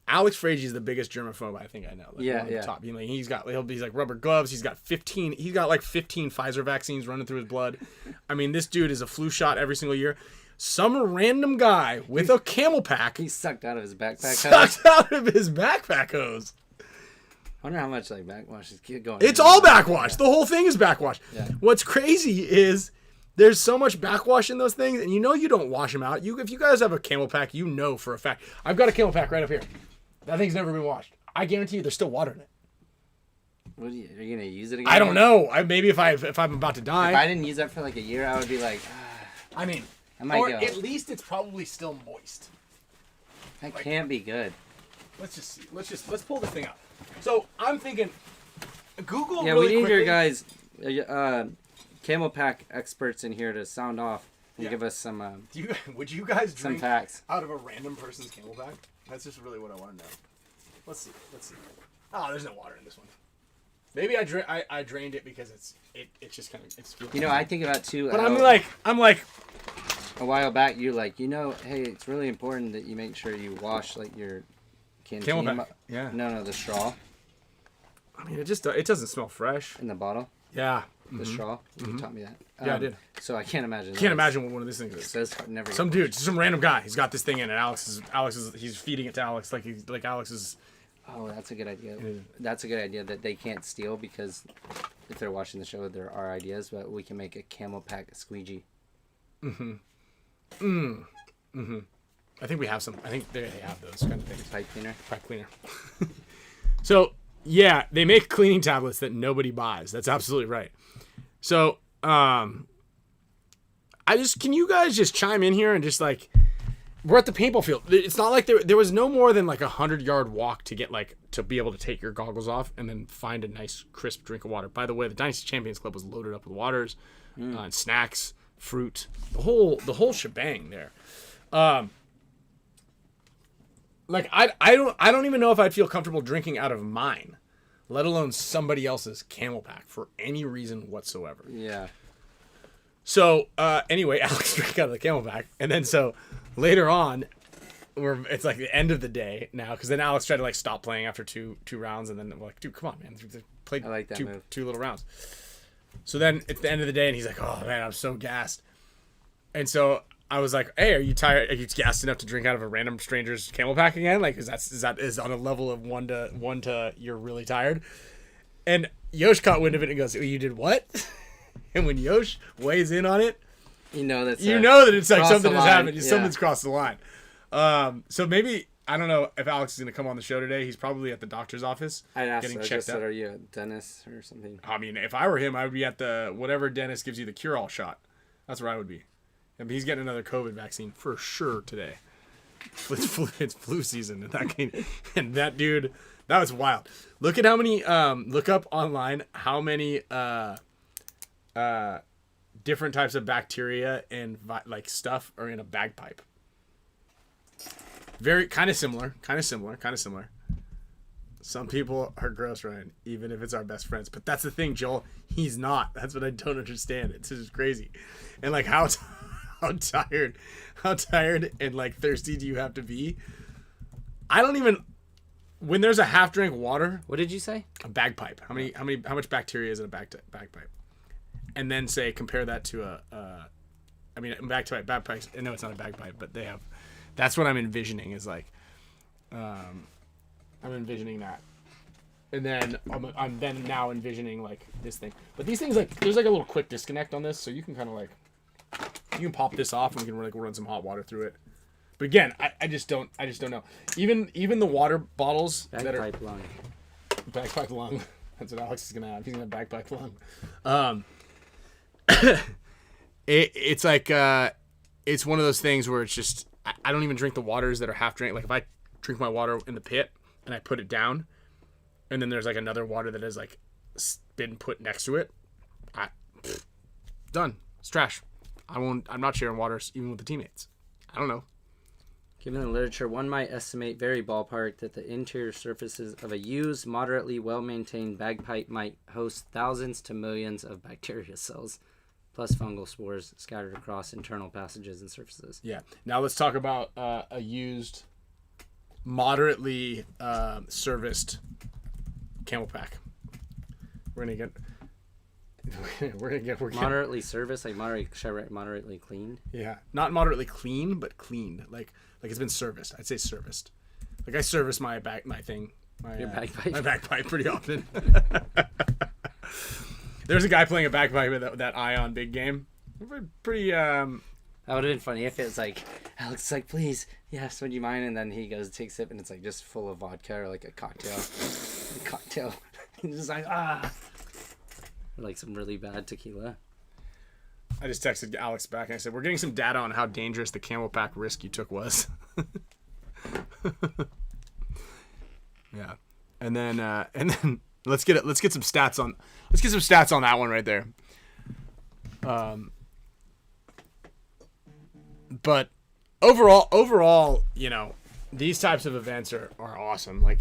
Alex FRAIGE is the biggest germaphobe I think I know. Like, yeah. The top. He's like rubber gloves. He's got like 15 Pfizer vaccines running through his blood. I mean, this dude is a flu shot every single year. Some random guy with a camel pack. He sucked out of his backpack hose. Sucked out of his backpack hose. I wonder how much like backwash is going. It's all backwash. Yeah. The whole thing is backwash. Yeah. What's crazy is there's so much backwash in those things, and you don't wash them out. If you guys have a camel pack, you know for a fact. I've got a camel pack right up here. That thing's never been washed. I guarantee you there's still water in it. Are you gonna use it again? I don't know. Maybe if I'm about to die. If I didn't use that for like a year, I would be like, I mean, I might go. At least it's probably still moist. That can't be good. Let's just see. Let's pull this thing out. So I'm thinking, Google. Yeah, really we need quickly, your guys, camel pack experts in here to sound off and give us some. Would you guys drink facts out of a random person's camel pack? That's just really what I want to know. Let's see. Oh, there's no water in this one. Maybe I drained it because it's just kind of it's. I think about too. But I'm like. A while back, you're like, hey, it's really important that you make sure you wash like your canteen. Camel pack. Yeah. No, the straw. I mean, it doesn't smell fresh. In the bottle. Yeah. The straw. You taught me that. Yeah, I did. So I can't imagine. Can't imagine what one of these things is. Says never. Some dude, some random guy. He's got this thing in, and Alex is he's feeding it to Alex like Alex is. Oh, that's a good idea. That's a good idea that they can't steal because if they're watching the show, there are ideas, but we can make a camel pack squeegee. I think we have some. I think they have those kind of things. Pipe cleaner. So yeah, they make cleaning tablets that nobody buys. That's absolutely right. So can you guys just chime in here and just like, we're at the paintball field. It's not like there was no more than like 100-yard walk to get like to be able to take your goggles off and then find a nice crisp drink of water. By the way, the Dynasty Champions Club was loaded up with waters and snacks, fruit, the whole shebang there. Like I don't even know if I'd feel comfortable drinking out of mine, let alone somebody else's camel pack for any reason whatsoever. Yeah. So anyway, Alex drank out of the camel pack, and then so later on, it's like the end of the day now, because then Alex tried to like stop playing after two rounds, and then we're like, dude, come on, man, played I like that move. two little rounds. So then it's the end of the day, and he's like, oh man, I'm so gassed. And so I was like, hey, are you tired? Are you gassed enough to drink out of a random stranger's camel pack again? Like, is that on a level of one to you're really tired? And Yosh caught wind of it and goes, oh, you did what? And when Yosh weighs in on it, you know that it's like something has happened. Yeah. Something's crossed the line. So maybe I don't know if Alex is going to come on the show today. He's probably at the doctor's office I'd ask. getting I checked just out. said, are you a dentist or something? I mean, if I were him, I would be at the whatever dentist gives you the cure-all shot. That's where I would be. And he's getting another COVID vaccine for sure today. It's flu season, and that dude, that was wild. Look at how many. Look up online how many different types of bacteria and like stuff are in a bagpipe. Very kind of similar. Some people are gross, Ryan, even if it's our best friends. But that's the thing, Joel. He's not. That's what I don't understand. It's just crazy. And like how tired and like thirsty do you have to be? I don't even. When there's a half drink water. What did you say? A bagpipe. How much bacteria is in a bagpipe? And then compare that to bagpipes. No, it's not a bagpipe, but they have. That's what I'm envisioning is like. I'm envisioning that, and then I'm then now envisioning like this thing. But these things, like, there's like a little quick disconnect on this, so you can kind of like, you can pop this off and we can like run some hot water through it. But again, I just don't know. Even the water bottles bagpipe lung. Bagpipe lung. That's what Alex is gonna have. He's gonna have bagpipe lung. It's like it's one of those things where it's just I don't even drink the waters that are half drank. Like if I drink my water in the pit and I put it down, and then there's like another water that has like been put next to it, done. It's trash. I'm not sharing waters even with the teammates. I don't know. Given the literature, one might estimate very ballpark that the interior surfaces of a used, moderately well-maintained bagpipe might host thousands to millions of bacteria cells, plus fungal spores scattered across internal passages and surfaces. Yeah. Now let's talk about a used, moderately serviced Camelback. We're gonna get moderately serviced, like moderately cleaned. Yeah, not moderately clean, but cleaned. Like it's been serviced. I'd say serviced. Like I service my bagpipe pretty often. There's a guy playing a bagpipe at that Ion big game. Pretty. That would have been funny if it was like Alex is like, please, yes, would you mind? And then he goes to take a sip, and it's like just full of vodka or like a cocktail. He's just like or like some really bad tequila. I just texted Alex back and I said, we're getting some data on how dangerous the Camelback risk you took was. Yeah. And then let's get some stats on that one right there. But overall, you know, these types of events are awesome. Like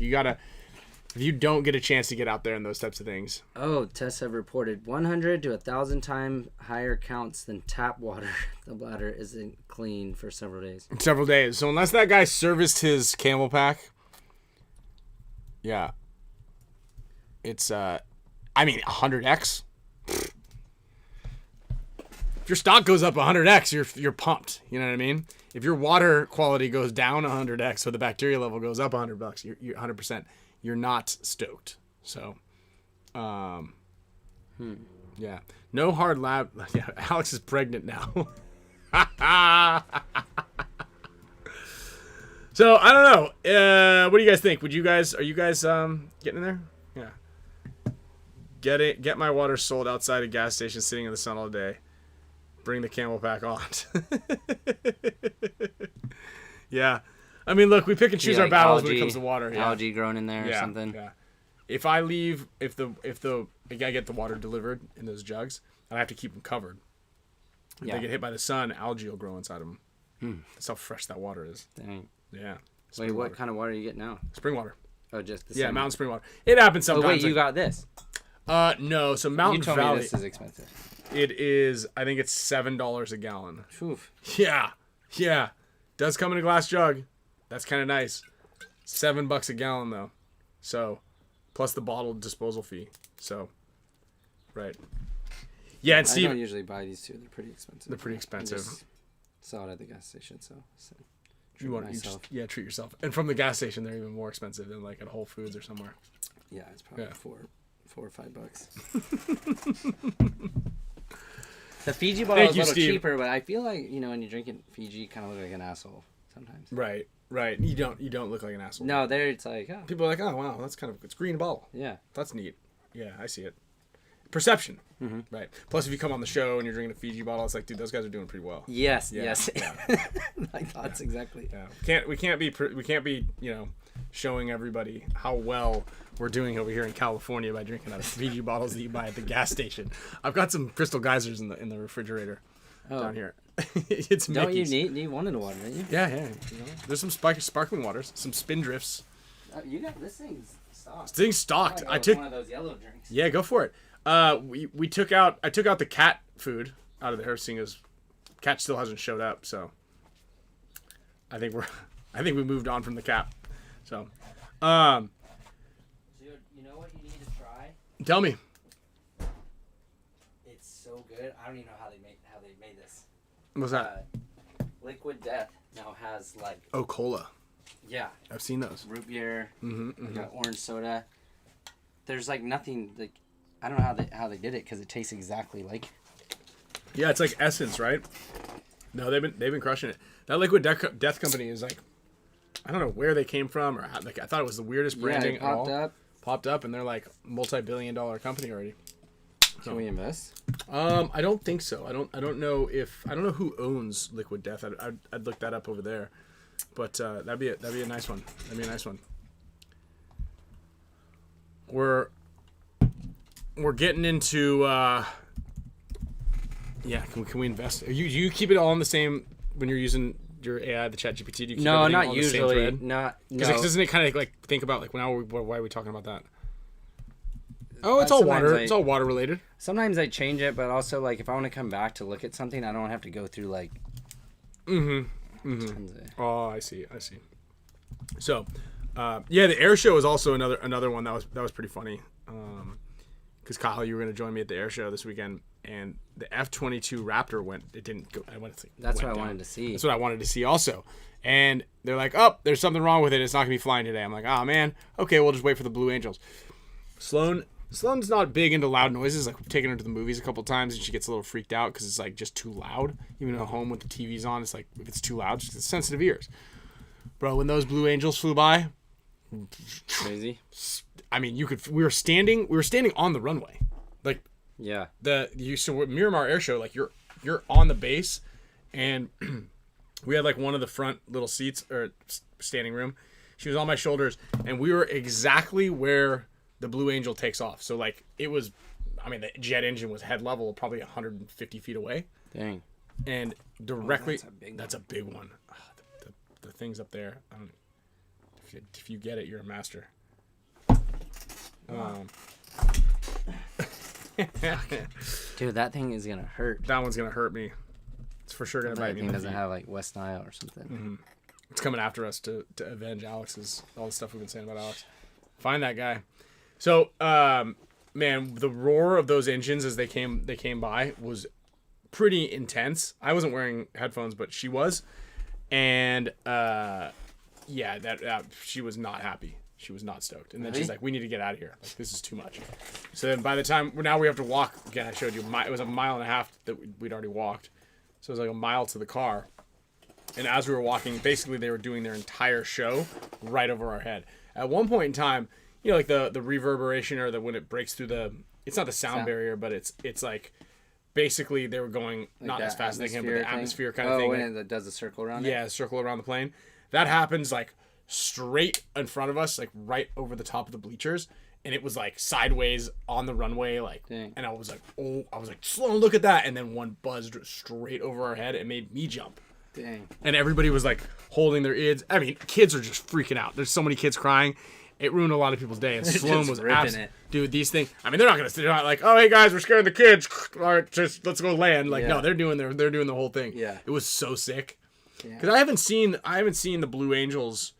if you don't get a chance to get out there in those types of things. Oh, tests have reported 100 to 1,000 times higher counts than tap water. The bladder isn't clean for several days. So unless that guy serviced his Camelback, yeah, it's 100x. If your stock goes up 100x, you're pumped. You know what I mean? If your water quality goes down 100x, so the bacteria level goes up $100, you're 100%. You're not stoked. So, yeah. No hard lab. Yeah, Alex is pregnant now. So I don't know. What do you guys think? Are you guys getting in there? Yeah. Get my water sold outside a gas station, sitting in the sun all day. Bring the Camelback on. Yeah. I mean, look, we pick and choose our battles when it comes to water. Yeah. Algae growing in there or something. Yeah. If I leave, if I get the water delivered in those jugs, and I have to keep them covered. If they get hit by the sun, algae will grow inside of them. That's how fresh that water is. Dang. Yeah. Wait, what kind of water do you get now? Spring water. Oh, just the same. Mountain spring water. It happens sometimes. Oh, wait, you got this? No. So Mountain Valley. You told me this is expensive. It is. I think it's $7 a gallon. Oof. Yeah. Does come in a glass jug. That's kind of nice. $7 a gallon though. So, plus the bottle disposal fee. So, right. Yeah, and Steve. I don't usually buy these two. They're pretty expensive. They're pretty expensive. I just saw it at the gas station, so treat yourself. And from the gas station, they're even more expensive than like at Whole Foods or somewhere. Yeah, it's probably $4 or $5. The Fiji bottle is a little cheaper, but I feel like, when you're drinking Fiji, you kind of look like an asshole. sometimes. Right. You don't look like an asshole. No, there it's like, oh. People are like, oh wow, that's kind of, it's green bottle. Yeah. That's neat. Yeah, I see it. Perception. Mm-hmm. Right. Plus, if you come on the show and you're drinking a Fiji bottle, it's like, dude, those guys are doing pretty well. Yes. Yeah, Yes. yeah. My thoughts exactly. Yeah. We can't be showing everybody how well we're doing over here in California by drinking out of Fiji bottles that you buy at the gas station. I've got some Crystal Geysers in the refrigerator down here. It's don't Mickey's. you need one in the water, don't you? Yeah. There's some sparkling waters, some Spindrifts. You got this thing's stocked. This thing's stocked. I took one of those yellow drinks. Yeah, go for it. I took out the cat food out of there, seeing as cat still hasn't showed up. So I think we moved on from the cat. So, Dude, you know what you need to try? Tell me. It's so good. I don't even know how they made this. What's that? Liquid Death now has like. Oh, cola. Yeah. I've seen those. Root beer. Mm-hmm. Got orange soda. There's like nothing like. I don't know how they did it because it tastes exactly like. Yeah, it's like Essence, right? No, they've been crushing it. That Liquid Death company is like, I don't know where they came from or how, like I thought it was the weirdest branding at all. Popped up, and they're like multi-billion-dollar company already. Can we invest? I don't think so. I don't know who owns Liquid Death. I'd look that up over there, but that'd be a nice one. That'd be a nice one. We're getting into can we invest? Do you keep it all on the same when you're using your AI, the ChatGPT? Do you keep No, everything not on usually. The same thread? Not because no. doesn't it kind of like think about like why are we talking about that? Oh, it's all water. It's all water related. Sometimes I change it, but also like if I want to come back to look at something, I don't have to go through like. Oh, I see. So, the air show is also another one that was pretty funny. Because Kyle, you were going to join me at the air show this weekend, and the F-22 Raptor went. It didn't go. That's what I wanted to see. That's what I wanted to see also. And they're like, "Oh, there's something wrong with it. It's not going to be flying today." I'm like, "Oh man, okay, we'll just wait for the Blue Angels." Sloane's not big into loud noises. Like we've taken her to the movies a couple times, and she gets a little freaked out because it's like just too loud. Even at home with the TVs on, it's like if it's too loud, she's got sensitive ears. Bro, when those Blue Angels flew by, crazy. I mean, we were standing on the runway, like so Miramar Air Show, like you're on the base, and we had like one of the front little seats or standing room. She was on my shoulders, and we were exactly where the Blue Angel takes off. So like it was, I mean, the jet engine was head level, probably 150 feet away. Dang. And directly, that's a big one. The things up there. If you get it, you're a master. Dude, that thing is gonna hurt. That one's gonna hurt me. It's for sure gonna bite me. That thing doesn't have like West Nile or something. Mm-hmm. It's coming after us to avenge Alex's all the stuff we've been saying about Alex. Find that guy. So, man, the roar of those engines as they came by was pretty intense. I wasn't wearing headphones, but she was, and she was not happy. She was not stoked. And then she's like, "We need to get out of here. Like, this is too much." So then by the time now we have to walk again. I showed you it was a mile and a half that we'd already walked. So it was like a mile to the car. And as we were walking, basically they were doing their entire show right over our head. At one point in time, you know, like the reverberation or when it breaks through it's not the sound barrier, but it's like basically they were going like not as fast as they can, but the atmosphere kind of thing. Oh, when it does a circle around it? Yeah, circle around the plane. That happens like straight in front of us, like right over the top of the bleachers. And it was like sideways on the runway, like, Dang. And I was like, Sloan, look at that. And then one buzzed straight over our head. It made me jump. Dang. And everybody was like holding their ears. I mean, kids are just freaking out. There's so many kids crying. It ruined a lot of people's day. And Sloan was dude, these things. I mean, they're not like, "Oh, hey guys, we're scaring the kids. All right, just let's go land." Like, no, they're doing the whole thing. Yeah. It was so sick. Because I haven't seen the Blue Angels.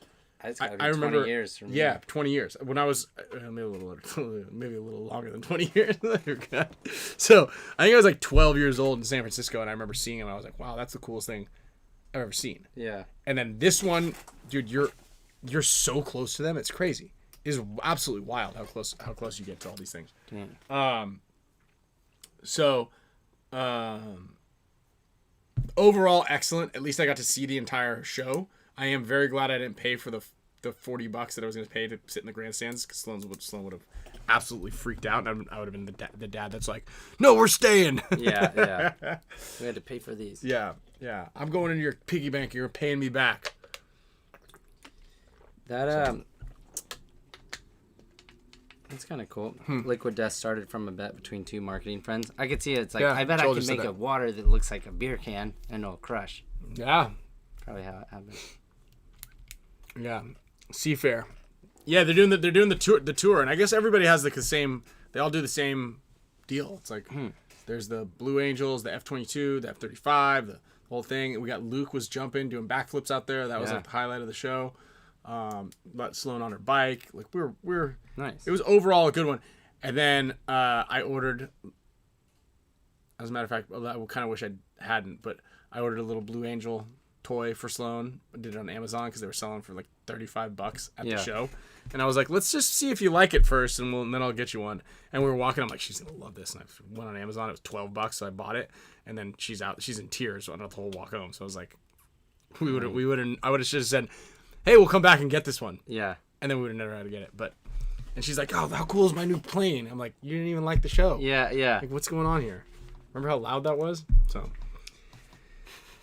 I remember 20 years from yeah, 20 years. When I was maybe a little longer than 20 years. So I think I was like 12 years old in San Francisco, and I remember seeing him. I was like, wow, that's the coolest thing I've ever seen. Yeah. And then this one, dude, you're so close to them. It's crazy. It's absolutely wild how close you get to all these things. Damn. Overall excellent. At least I got to see the entire show. I am very glad I didn't pay for the $40 that I was going to pay to sit in the grandstands, because Sloan would have absolutely freaked out, and I would have been the dad that's like, no, we're staying. Yeah. We had to pay for these. Yeah. I'm going into your piggy bank. You're paying me back. That's kind of cool. Liquid Death started from a bet between two marketing friends. I could see it. It's like, I bet I can make a water that looks like a beer can and it'll crush. Yeah. Probably how it happened. Yeah. Seafair. Yeah, they're doing the tour, and I guess everybody has the same. They all do the same deal. It's like there's the Blue Angels, the F-22, the F-35, the whole thing. We got Luke was jumping, doing backflips out there. That was like the highlight of the show. Let Sloan on her bike. Like we're nice. It was overall a good one. And then I ordered. As a matter of fact, I kind of wish I hadn't, but I ordered a little Blue Angel toy for Sloan. I did it on Amazon because they were selling for like $35 at the show. And I was like, let's just see if you like it first, and then I'll get you one. And we were walking. I'm like, she's gonna love this. And I went on Amazon. It was $12, so I bought it. And then she's out. She's in tears on the whole walk home. So I was like, I would have just said, hey, we'll come back and get this one. Yeah. And then we would have never had to get it. And she's like, oh, how cool is my new plane? I'm like, you didn't even like the show. Yeah. Like, what's going on here? Remember how loud that was? So.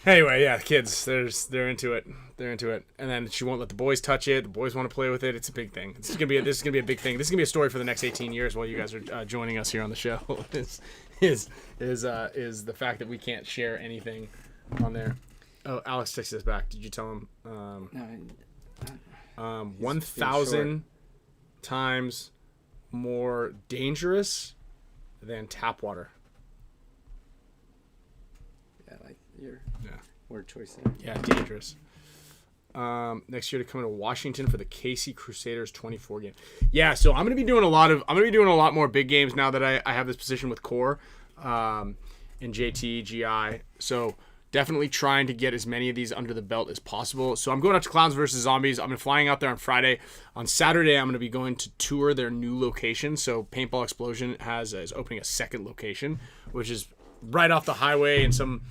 Anyway, yeah, kids, they're into it. They're into it. And then she won't let the boys touch it. The boys want to play with it. It's a big thing. This is gonna be a big thing. This is gonna be a story for the next 18 years while you guys are joining us here on the show. is the fact that we can't share anything on there. Oh, Alex texted us back. Did you tell him? 1,000 times more dangerous than tap water. Yeah, like your word choice there. Yeah, dangerous. Next year to come to Washington for the KC Crusaders 24 game. Yeah, so I'm gonna be doing a lot more big games now that I have this position with Core, and JT, GI. So definitely trying to get as many of these under the belt as possible. So I'm going out to Clowns vs. Zombies. I'm flying out there on Friday. On Saturday, I'm going to be going to tour their new location. So Paintball Explosion is opening a second location, which is right off the highway in some,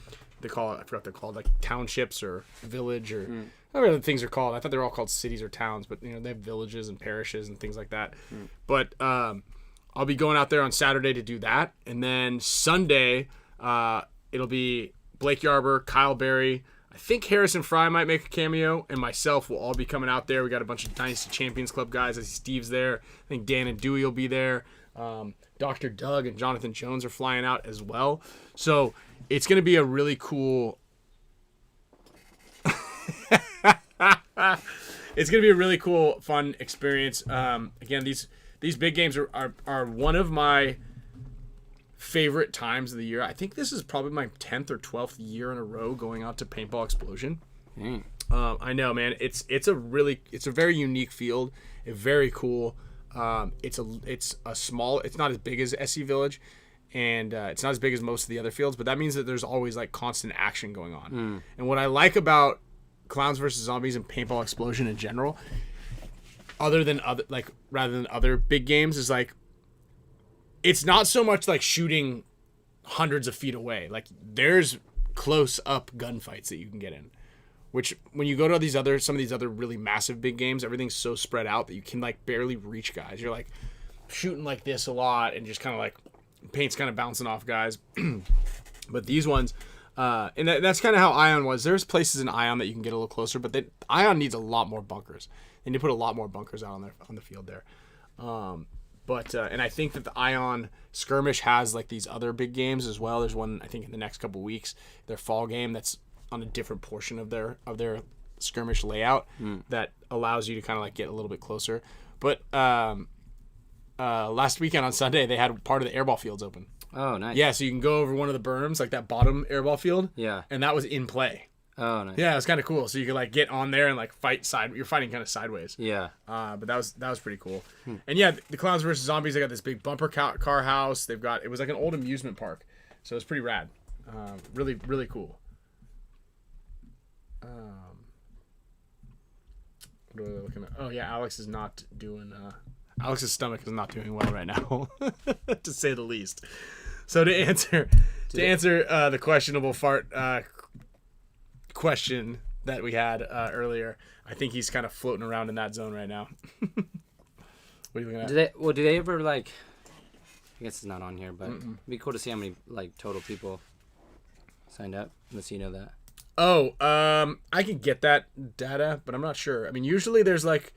they call it, I forgot what they're called, like townships or village or whatever the things are called. I thought they were all called cities or towns, but they have villages and parishes and things like that. But I'll be going out there on Saturday to do that. And then Sunday, it'll be Blake Yarber, Kyle Berry, I think Harrison Fry might make a cameo, and myself will all be coming out there. We got a bunch of Dynasty Champions Club guys. I see Steve's there. I think Dan and Dewey will be there. Dr. Doug and Jonathan Jones are flying out as well. So it's going to be a really cool... It's going to be a really cool, fun experience. Again, these big games are one of my favorite times of the year. I think this is probably my 10th or 12th year in a row going out to Paintball Explosion. I know, man. It's a very unique field. It's very cool. It's a small. It's not as big as SE Village, and it's not as big as most of the other fields. But that means that there's always like constant action going on. And what I like about Clowns vs. Zombies and Paintball Explosion in general, rather than other big games, is like, it's not so much like shooting hundreds of feet away. Like, there's close up gunfights that you can get in, which when you go to some of these other really massive big games, everything's so spread out that you can like barely reach guys. You're like shooting like this a lot and just kind of like paint's kind of bouncing off guys. But these ones, and that's kind of how Ion was. There's places in Ion that you can get a little closer, but Ion needs a lot more bunkers. They need to put a lot more bunkers out on the field there. But and I think that the Ion skirmish has like these other big games as well. There's one I think in the next couple weeks, their fall game that's on a different portion of their skirmish layout that allows you to kind of like get a little bit closer. But last weekend on Sunday they had part of the airball fields open. Oh, nice. Yeah, so you can go over one of the berms, like that bottom airball field. Yeah. And that was in play. Oh, nice. Yeah, it was kind of cool. So you could like get on there and like fight you're fighting kind of sideways. Yeah. But that was pretty cool. And yeah, the Clowns vs. Zombies, they got this big bumper car house. It was like an old amusement park. So it was pretty rad. Really, really cool. What are we looking at? Oh yeah, Alex's stomach is not doing well right now, to say the least. So to answer the questionable fart question that we had earlier. I think he's kind of floating around in that zone right now. What are you looking at? Do they ever like? I guess it's not on here, but it'd be cool to see how many like total people signed up. Unless you know that. Oh, I could get that data, but I'm not sure. I mean, usually there's like,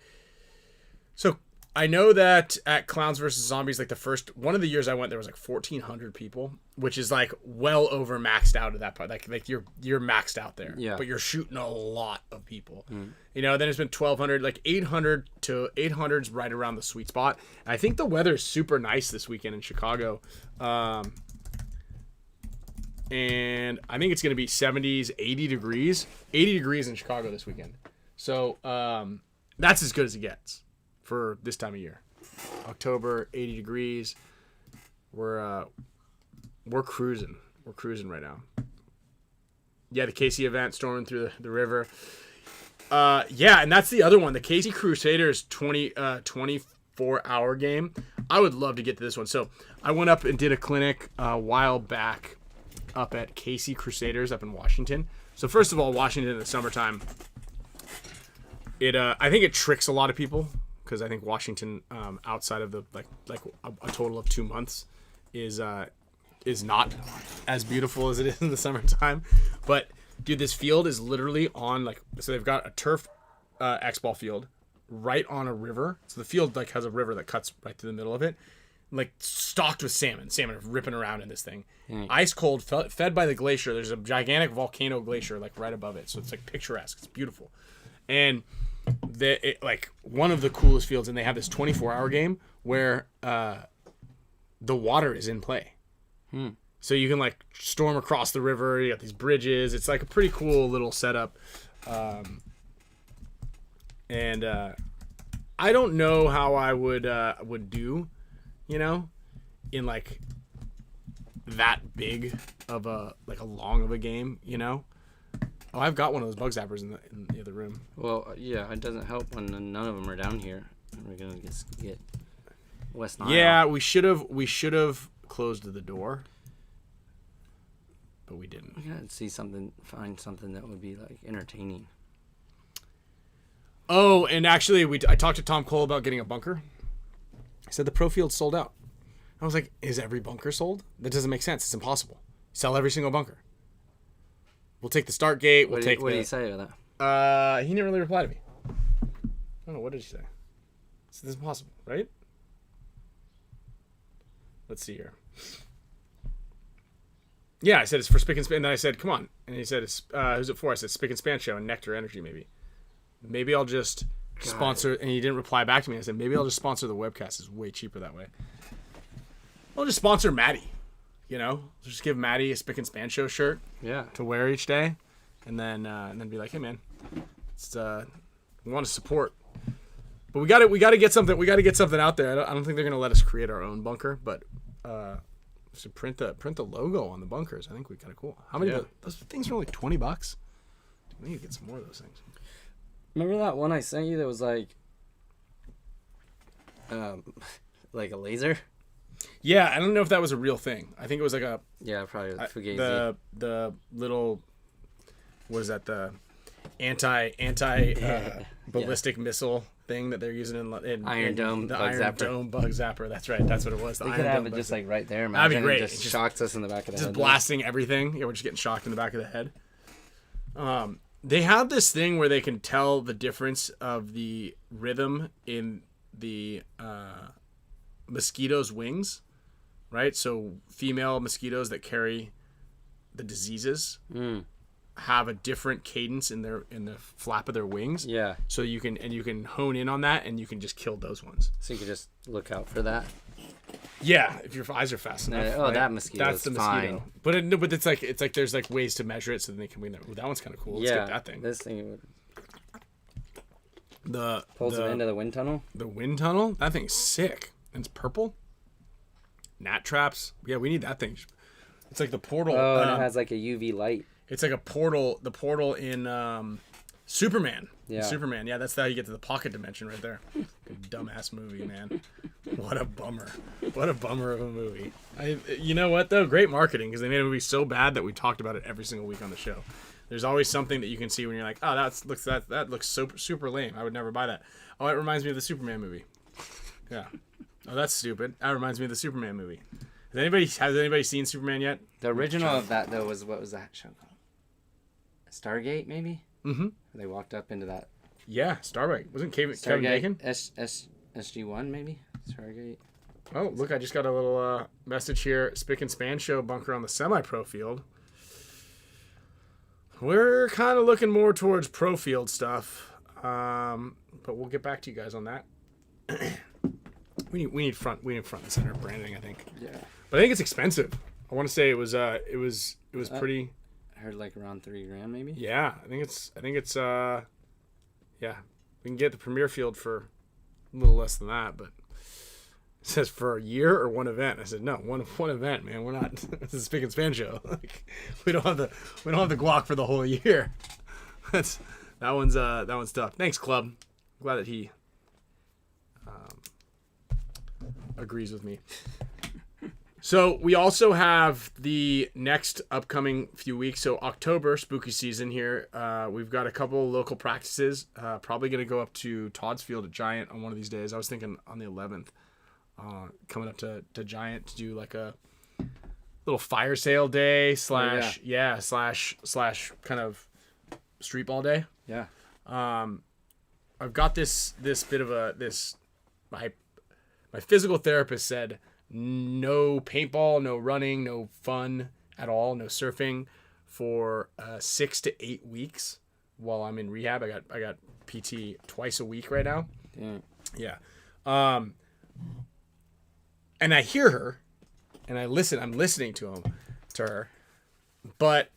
so I know that at Clowns vs. Zombies, like one of the years I went, there was like 1,400 people, which is like well over maxed out at that part. Like you're maxed out there, but you're shooting a lot of people. You know, then it's been 1,200, like 800 to 800's right around the sweet spot. And I think the weather is super nice this weekend in Chicago. And I think it's going to be 70s, 80 degrees in Chicago this weekend. So that's as good as it gets for this time of year. October, 80 degrees. We're cruising. We're cruising right now. Yeah, the KC event, storming through the river. Yeah, and that's the other one. The KC Crusaders 24-hour game. I would love to get to this one. So I went up and did a clinic a while back up at KC Crusaders up in Washington. So first of all, Washington in the summertime, I think it tricks a lot of people because I think Washington outside of the like a total of 2 months is not as beautiful as it is in the summertime. But dude, this field is literally on so they've got a turf X-ball field right on a river. So the field like has a river that cuts right through the middle of it. Like stocked with salmon are ripping around in this thing. Ice cold, fed by the glacier. There's a gigantic volcano glacier like right above it, so it's like picturesque. It's beautiful, and like one of the coolest fields. And they have this 24-hour game where the water is in play, so you can like storm across the river. You got these bridges. It's like a pretty cool little setup, and I don't know how I would do. You know, in like that big of a long of a game, you know. Oh, I've got one of those bug zappers in the other room. Well, yeah, it doesn't help when none of them are down here. We're gonna get West Nile. Yeah, we should have closed the door, but we didn't. We gotta find something that would be like entertaining. Oh, and actually, I talked to Tom Cole about getting a bunker. He said the pro field's sold out. I was like, is every bunker sold? That doesn't make sense. It's impossible. Sell every single bunker. We'll take the start gate. What did he say about that? He didn't really reply to me. I don't know. What did he say? This is impossible, right? Let's see here. Yeah, I said it's for Spick and Span. And then I said, come on. And he said, who's it for? I said, Spick and Span Show and NECTR Energy, maybe. Maybe I'll just sponsor. And he didn't reply back to me. I said, maybe I'll just sponsor the webcast. It's way cheaper that way. I'll just sponsor Maddie. You know, just give Maddie a Spick and Span Show shirt. Yeah. To wear each day, and then be like, hey man, it's we want to support, but we got to get something. We got to get something out there. I don't think they're gonna let us create our own bunker, but should print the logo on the bunkers. I think we kind of cool. How many? Those things are only $20. We need to get some more of those things. Remember that one I sent you that was like a laser? Yeah, I don't know if that was a real thing. I think it was like a probably Fugazi. The little, what is that, the anti ballistic missile thing that they're using in Iron Dome bug zapper. That's right. That's what it was. They could have it just like right there. That'd be great. It just shocks us in the back of the head. Just blasting everything. Yeah, we're just getting shocked in the back of the head. They have this thing where they can tell the difference of the rhythm in the mosquitoes' wings, right? So female mosquitoes that carry the diseases have a different cadence in the flap of their wings. Yeah. So you can hone in on that, and you can just kill those ones. So you can just look out for that. Yeah, if your eyes are fast enough. Oh, right? That mosquito. That's the mosquito. Fine. But it's like there's like ways to measure it so then they can win that. Ooh, that one's kind of cool. Let's get that thing. This thing would. Pulls it into the wind tunnel. The wind tunnel. That thing's sick. And it's purple. Gnat traps. Yeah, we need that thing. It's like the portal. Oh, and it has like a UV light. It's like a portal. The portal in Superman. Yeah. Superman. Yeah, that's how you get to the pocket dimension right there. Dumbass movie, man. What a bummer. What a bummer of a movie. You know what, though? Great marketing, because they made a movie so bad that we talked about it every single week on the show. There's always something that you can see when you're like, oh, that looks super lame. I would never buy that. Oh, it reminds me of the Superman movie. Yeah. Oh, that's stupid. That reminds me of the Superman movie. Has anybody seen Superman yet? The original of that though was, what was that show called? Stargate, maybe. Mm-hmm. They walked up into that. Yeah, Stargate. Wasn't Kevin Bacon? SG1 maybe. Stargate. Oh, look! I just got a little message here. Spick and Span Show bunker on the semi-pro field. We're kind of looking more towards pro field stuff, but we'll get back to you guys on that. we need front and center branding, I think. Yeah. But I think it's expensive. I want to say it was pretty. I heard like around $3,000 maybe. Yeah, I think it's yeah, we can get the Premier Field for a little less than that, but it says for a year or one event. I said no, one event, man. We're not. This is a Spick and Span show. Like, we don't have the guac for the whole year. that one's tough. Thanks, Club. Glad that he agrees with me. So we also have the next upcoming few weeks. So October, spooky season here. We've got a couple local practices. Probably going to go up to Todd's Field at Giant on one of these days. I was thinking on the 11th, coming up to Giant to do like a little fire sale day slash kind of street ball day. Yeah. I've got this bit of my physical therapist said, no paintball, no running, no fun at all, no surfing for 6 to 8 weeks while I'm in rehab. I got PT twice a week right now. Yeah. And I hear her, and I'm listening to her, but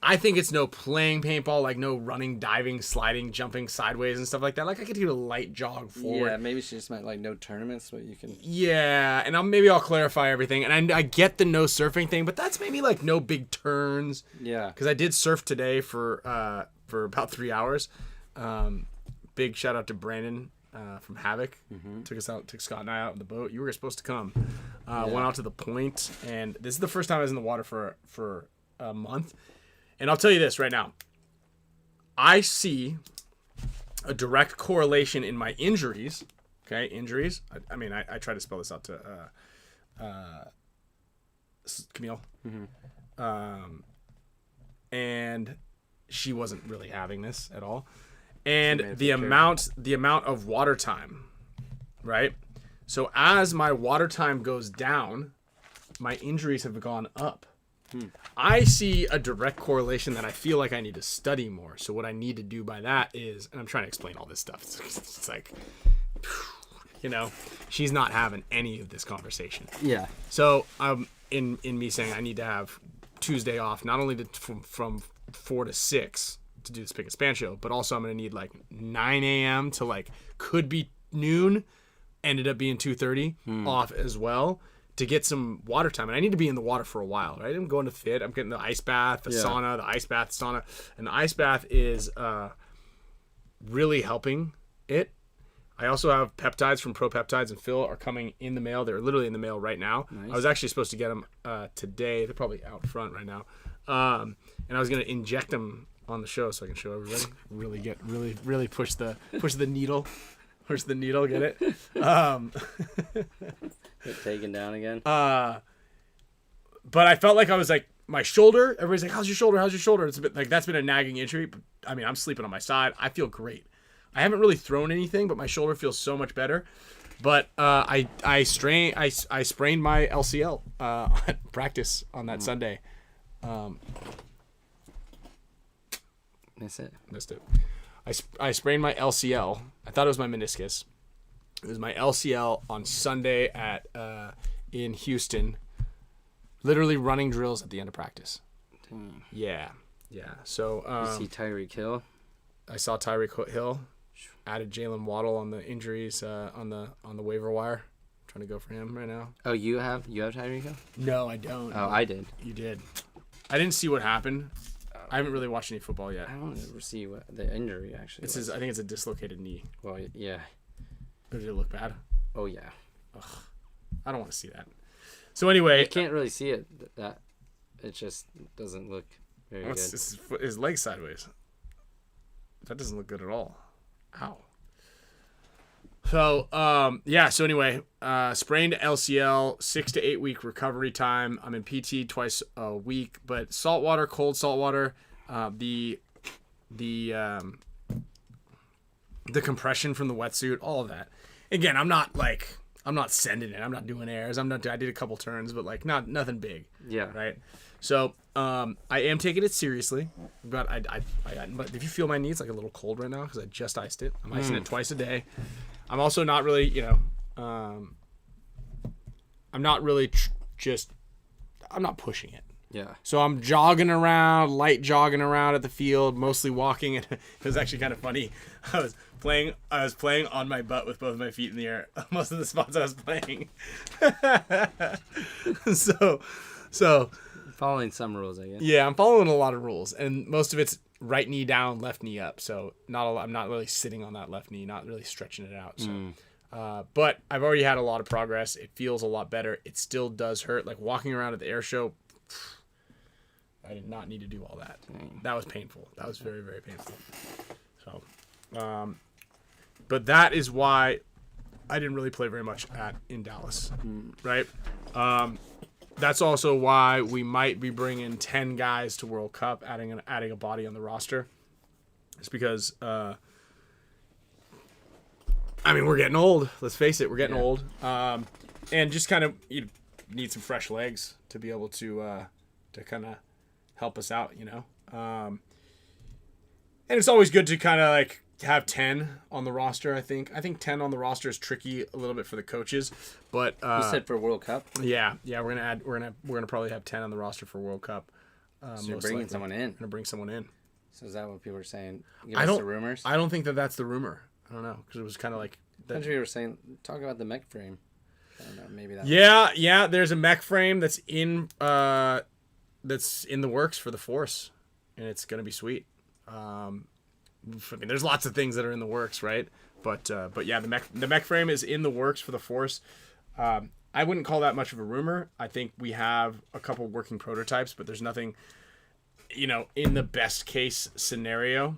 I think it's no playing paintball, like no running, diving, sliding, jumping sideways and stuff like that. Like I could do a light jog forward. Yeah, maybe she just meant like no tournaments, but you can. Yeah, and I'll clarify everything. And I get the no surfing thing, but that's maybe like no big turns. Yeah. Because I did surf today for about 3 hours. Big shout out to Brandon from Havoc. Mm-hmm. Took Scott and I out on the boat. You were supposed to come. Went out to the point, and this is the first time I was in the water for a month. And I'll tell you this right now. I see a direct correlation in my injuries. Okay, injuries. I try to spell this out to Camille. Mm-hmm. And she wasn't really having this at all. And the amount of water time, right? So as my water time goes down, my injuries have gone up. I see a direct correlation that I feel like I need to study more. So what I need to do by that is, and I'm trying to explain all this stuff. It's like, she's not having any of this conversation. Yeah. So in me saying I need to have Tuesday off, not only from 4 to 6 to do the Spick and Span show, but also I'm going to need like 9 a.m. to like could be noon, ended up being 2:30 off as well. To get some water time. And I need to be in the water for a while, right? I'm going to fit. I'm getting the ice bath, the sauna, the ice bath, sauna. And the ice bath is really helping it. I also have peptides from Pro Peptides and Phil are coming in the mail. They're literally in the mail right now. Nice. I was actually supposed to get them today. They're probably out front right now. And I was going to inject them on the show so I can show everybody. Really push the needle. Push the needle, get it? Get taken down again. But I felt like I was like my shoulder. Everybody's like, "How's your shoulder? How's your shoulder?" It's a bit like that's been a nagging injury. But I mean, I'm sleeping on my side. I feel great. I haven't really thrown anything, but my shoulder feels so much better. But I sprained my LCL at practice on that Sunday. Missed it. I sprained my LCL. I thought it was my meniscus. It was my LCL on Sunday in Houston. Literally running drills at the end of practice. Dang. Yeah. So you see Tyreek Hill? I saw Tyreek Hill. Added Jalen Waddle on the injuries on the waiver wire. Trying to go for him right now. Oh, you have Tyreek Hill? No, I don't. Oh, I did. You did. I didn't see what happened. I haven't really watched any football yet. I don't ever see what the injury actually was. I think it's a dislocated knee. Well, yeah. Did it look bad? Oh, yeah. Ugh. I don't want to see that. So anyway. You can't really see it. It just doesn't look Very good. His leg sideways. That doesn't look good at all. Ow. So, yeah. So anyway, sprained LCL, 6 to 8 week recovery time. I'm in PT twice a week, but saltwater, cold saltwater, the compression from the wetsuit, all of that. Again, I'm not sending it. I'm not doing airs. I did a couple turns, but like nothing big. Yeah. Right. So, I am taking it seriously, but but if you feel my knee, it's like a little cold right now because I just iced it. I'm icing it twice a day. I'm also not really, I'm not really I'm not pushing it. Yeah. So I'm light jogging around at the field, mostly walking. And it was actually kind of funny. I was playing on my butt with both of my feet in the air. Most of the spots I was playing. So following some rules, I guess. Yeah, I'm following a lot of rules, and most of it's right knee down, left knee up. So I'm not really sitting on that left knee, not really stretching it out. So, but I've already had a lot of progress. It feels a lot better. It still does hurt. Like walking around at the air show, I did not need to do all that. That was painful. That was very, very painful. So, but that is why I didn't really play very much in Dallas, right? That's also why we might be bringing 10 guys to World Cup, adding a body on the roster. It's because, we're getting old. Let's face it, we're getting old. And just kind of you need some fresh legs to be able to kind of help us out, And it's always good to kind of like have 10 on the roster. I think 10 on the roster is tricky a little bit for the coaches, but you said for World Cup. Yeah, we're gonna probably have 10 on the roster for World Cup. So you're bringing someone in. Gonna bring someone in. So is that what people are saying? Give us the rumors. I don't think that's the rumor. I don't know because it was kind of like. That's what you were saying. Talk about the mech frame. I don't know. Maybe that. Yeah. There's a mech frame that's in the works for the Force, and it's gonna be sweet. There's lots of things that are in the works, right? But yeah, the mech frame is in the works for the Force. I wouldn't call that much of a rumor. I think we have a couple working prototypes, but there's nothing, in the best case scenario.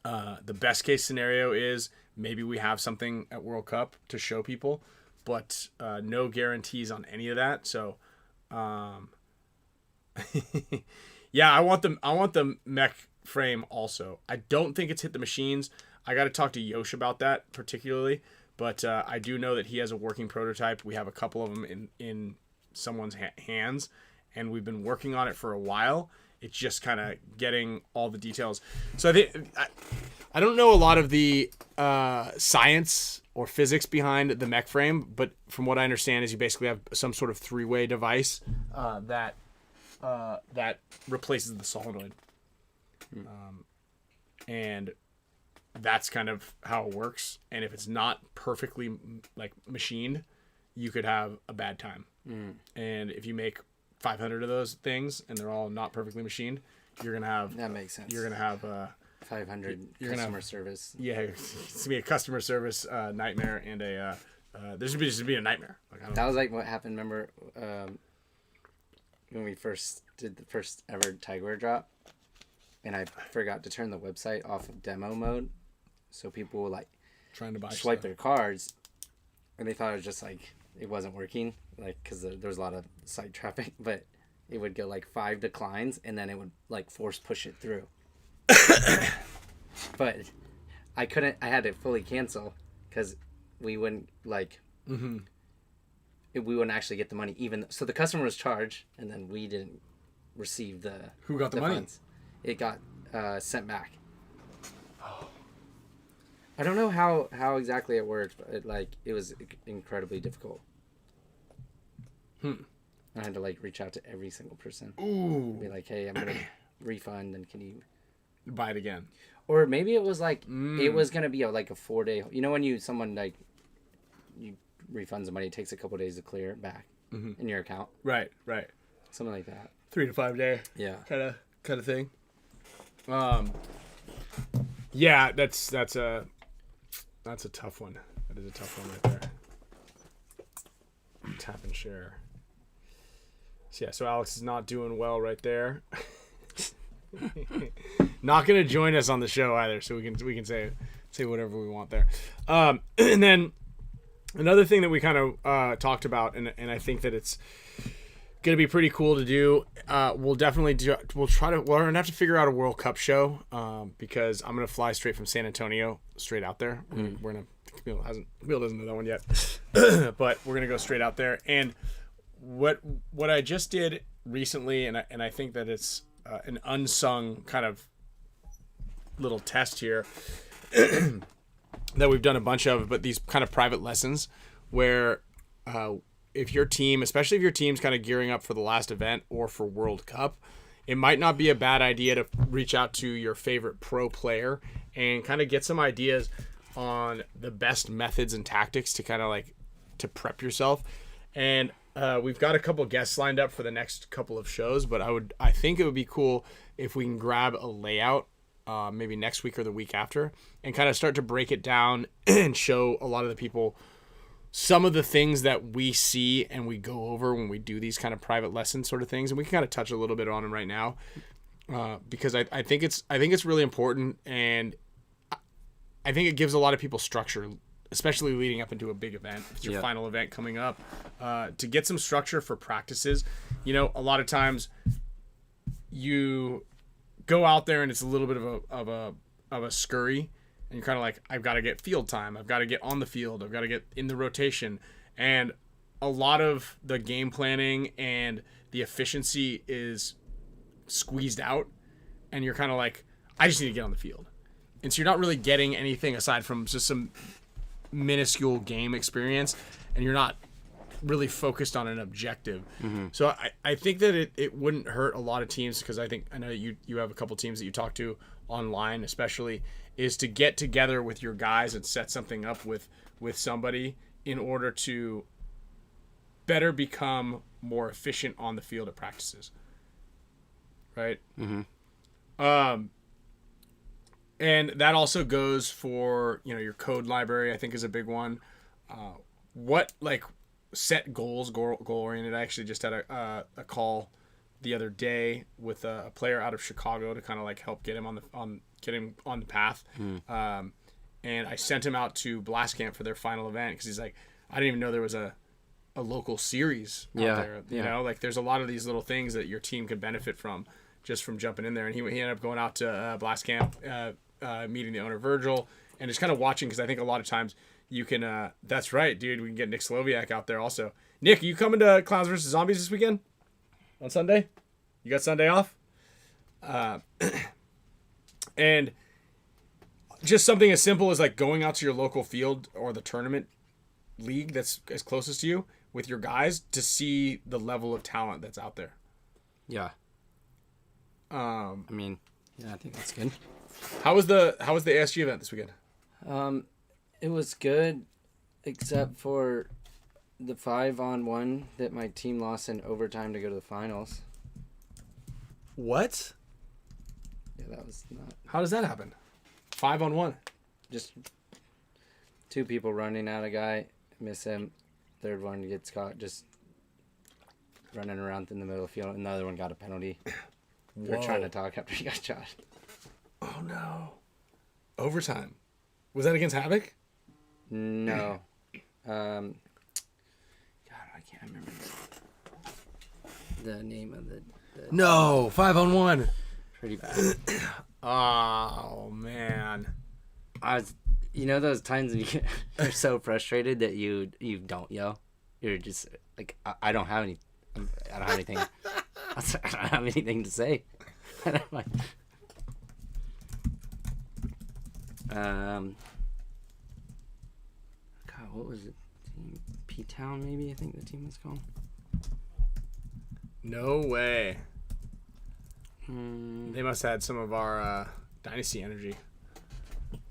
The best case scenario is maybe we have something at World Cup to show people, but no guarantees on any of that. So, yeah, I want the mech frame also. I don't think it's hit the machines. I got to talk to Yosh about that particularly, but I do know that he has a working prototype. We have a couple of them in someone's hands, and we've been working on it for a while. It's just kind of getting all the details. So I think I don't know a lot of the science or physics behind the mech frame, but from what I understand is you basically have some sort of three-way device that replaces the solenoid. And that's kind of how it works. And if it's not perfectly like machined, you could have a bad time. And if you make 500 of those things and they're all not perfectly machined, you're gonna have that makes sense. You're gonna have 500 customer service. Yeah, it's gonna be a customer service nightmare and there's just be a nightmare. That was like what happened. Remember when we first did the first ever Tiger drop? And I forgot to turn the website off of demo mode, so people would trying to buy swipe their cards, and they thought it was just it wasn't working, because there was a lot of site traffic. But it would go 5 declines, and then it would force push it through. But I couldn't. I had to fully cancel because we wouldn't we wouldn't actually get the money. So the customer was charged, and then we didn't receive the. Who got the money? Funds. It got sent back. I don't know how exactly it worked, but it was incredibly difficult. I had to reach out to every single person. Ooh. Be like, hey, I'm gonna refund, and can you buy it again? Or maybe it was it was gonna be a 4-day. You know when someone you refund somebody, it takes a couple days to clear it back in your account. Right. Something like that. 3 to 5 day. Yeah. Kind of thing. Yeah, that's a tough one. That is a tough one right there. Tap and share. So yeah, so Alex is not doing well right there. Not gonna join us on the show either, so we can say whatever we want there. And then another thing that we kind of talked about, and I think that it's gonna be pretty cool to do. We're gonna have to figure out a World Cup show because I'm gonna fly straight from San Antonio straight out there. We're gonna Camille doesn't know that one yet, but we're gonna go straight out there. And what I just did recently, and I think that it's an unsung kind of little test here that we've done a bunch of, but these kind of private lessons where if your team, especially if your team's kind of gearing up for the last event or for World Cup, it might not be a bad idea to reach out to your favorite pro player and kind of get some ideas on the best methods and tactics to kind of like to prep yourself. And we've got a couple guests lined up for the next couple of shows, but I think it would be cool if we can grab a layout maybe next week or the week after and kind of start to break it down and show a lot of the people some of the things that we see and we go over when we do these kind of private lesson sort of things. And we can kind of touch a little bit on them right now because I think it's really important, and I think it gives a lot of people structure, especially leading up into a big event. It's your final event coming up, to get some structure for practices. You know, a lot of times you go out there and it's a little bit of a scurry, and you're kind of like, I've got to get field time. I've got to get on the field. I've got to get in the rotation. And a lot of the game planning and the efficiency is squeezed out, and you're kind of like, I just need to get on the field. And so you're not really getting anything aside from just some minuscule game experience, and you're not really focused on an objective. So I think that it wouldn't hurt a lot of teams, because I know you have a couple teams that you talk to online especially, is to get together with your guys and set something up with somebody in order to better become more efficient on the field at practices. Right? And that also goes for, your code library, I think, is a big one. Set goals, goal-oriented. I actually just had a call the other day with a player out of Chicago to kind of like help get him on the path. And I sent him out to Blast Camp for their final event because he's like, I didn't even know there was a local series out there. You know, like there's a lot of these little things that your team could benefit from just from jumping in there. And he ended up going out to Blast Camp, meeting the owner Virgil, and just kind of watching, because I think a lot of times you can. That's right, dude. We can get Nick SLOWIAK out there also. Nick, are you coming to Clowns vs. Zombies this weekend? On Sunday? You got Sunday off? And just something as simple as like going out to your local field or the tournament league that's as closest to you with your guys to see the level of talent that's out there. Yeah. I think that's good. How was the ASG event this weekend? It was good, except for the 5-on-1 that my team lost in overtime to go to the finals. What? Yeah, that was not. How does that happen? 5-on-1. Just two people running at a guy, miss him. Third one gets caught just running around in the middle of the field. Another one got a penalty. We're trying to talk after he got shot. Oh no! Overtime. Was that against Havoc? No. God, I can't remember the name of the No, 5-on-1. Pretty bad. Oh man. Those times when you're so frustrated that you don't yell. You're just like, I don't have anything. I don't have anything to say. God, what was it? P-Town, maybe, I think the team was called. No way. They must have had some of our Dynasty energy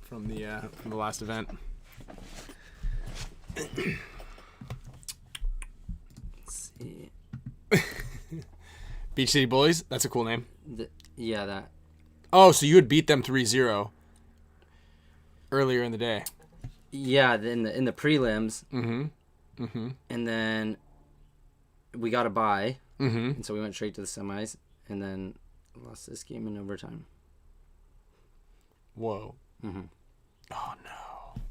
from the last event. Let's see. Beach City Bullies? That's a cool name. That. Oh, so you would beat them 3-0 earlier in the day. Yeah, in the prelims. And then we got a bye. And so we went straight to the semis. And then Lost this game in overtime. Whoa. Mm-hmm. Oh, no.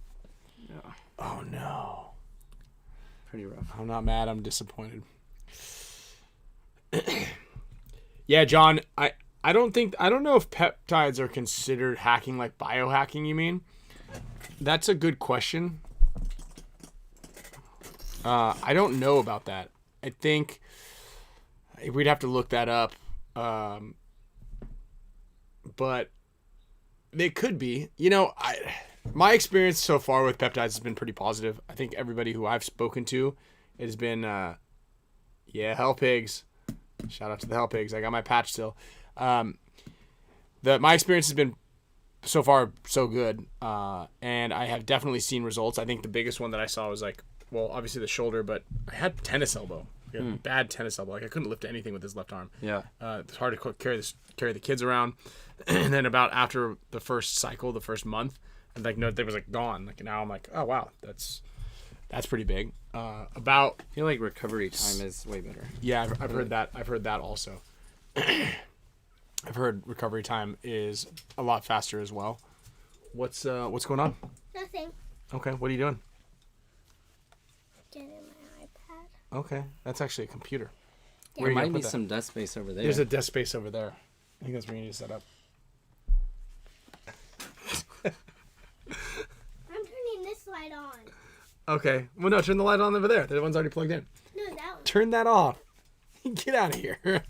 Yeah. Oh, no. Pretty rough. I'm not mad. I'm disappointed. Yeah, John, I don't know if peptides are considered hacking like biohacking, you mean? That's a good question. I don't know about that. I think we'd have to look that up. But they could be. You know, my experience so far with peptides has been pretty positive. I think everybody who I've spoken to, it has been, Hell Pigs. Shout out to the Hell Pigs. I got my patch still. My experience has been so far so good, and I have definitely seen results. I think the biggest one that I saw was obviously the shoulder, but I had tennis elbow. Bad tennis elbow. Like I couldn't lift anything with this left arm. Yeah. It's hard to carry the kids around. And then about after the first cycle, the first month, and it was gone. Like now I'm like, oh wow, that's pretty big. I feel like recovery time is way better. Yeah, I've heard that. I've heard that also. I've heard recovery time is a lot faster as well. What's going on? Nothing. Okay, what are you doing? Getting my iPad. Okay, that's actually a computer. Yeah. There might be some desk space over there. There's a desk space over there. I think that's where you need to set up. I'm turning this light on. Okay. Well, no, turn the light on over there. The one's already plugged in. No, that one. Turn that off. Get out of here. What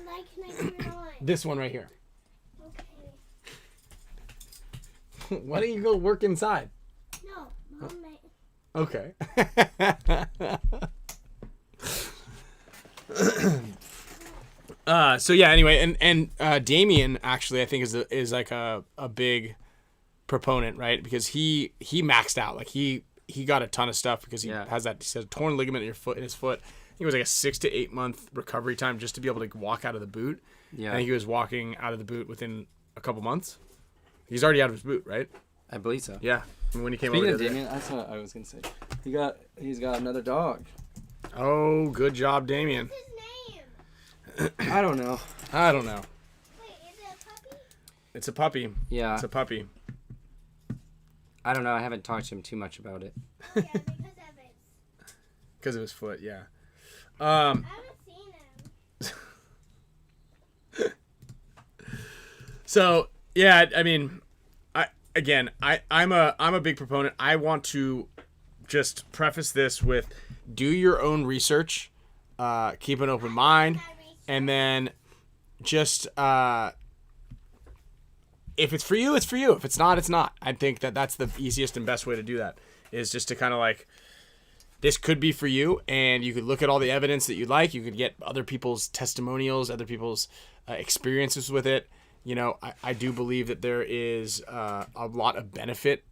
light can I turn on? This one right here. Okay. Why don't you go work inside? No, Mom may. Okay. So yeah, anyway, and Damien actually I think is like a big proponent, right? Because he maxed out. Like he got a ton of stuff because he has a torn ligament in his foot. I think it was like a 6 to 8 month recovery time just to be able to walk out of the boot. Yeah. I think he was walking out of the boot within a couple months. He's already out of his boot, right? I believe so. Yeah. I mean, when he came Speaking over of Damien, that's what I was gonna say. He's got another dog. Oh, good job, Damien. What's his name? I don't know. I don't know. Wait, is it a puppy? It's a puppy. Yeah. It's a puppy. I don't know. I haven't talked to him too much about it. Oh, yeah, because of his foot, yeah. I haven't seen him. So yeah, I mean, I'm a big proponent. I want to just preface this with do your own research, keep an open mind, and then just if it's for you, it's for you. If it's not, it's not. I think that's the easiest and best way to do that is just to kind of like, this could be for you, and you could look at all the evidence that you'd like. You could get other people's testimonials, other people's experiences with it. You know, I do believe that there is a lot of benefit,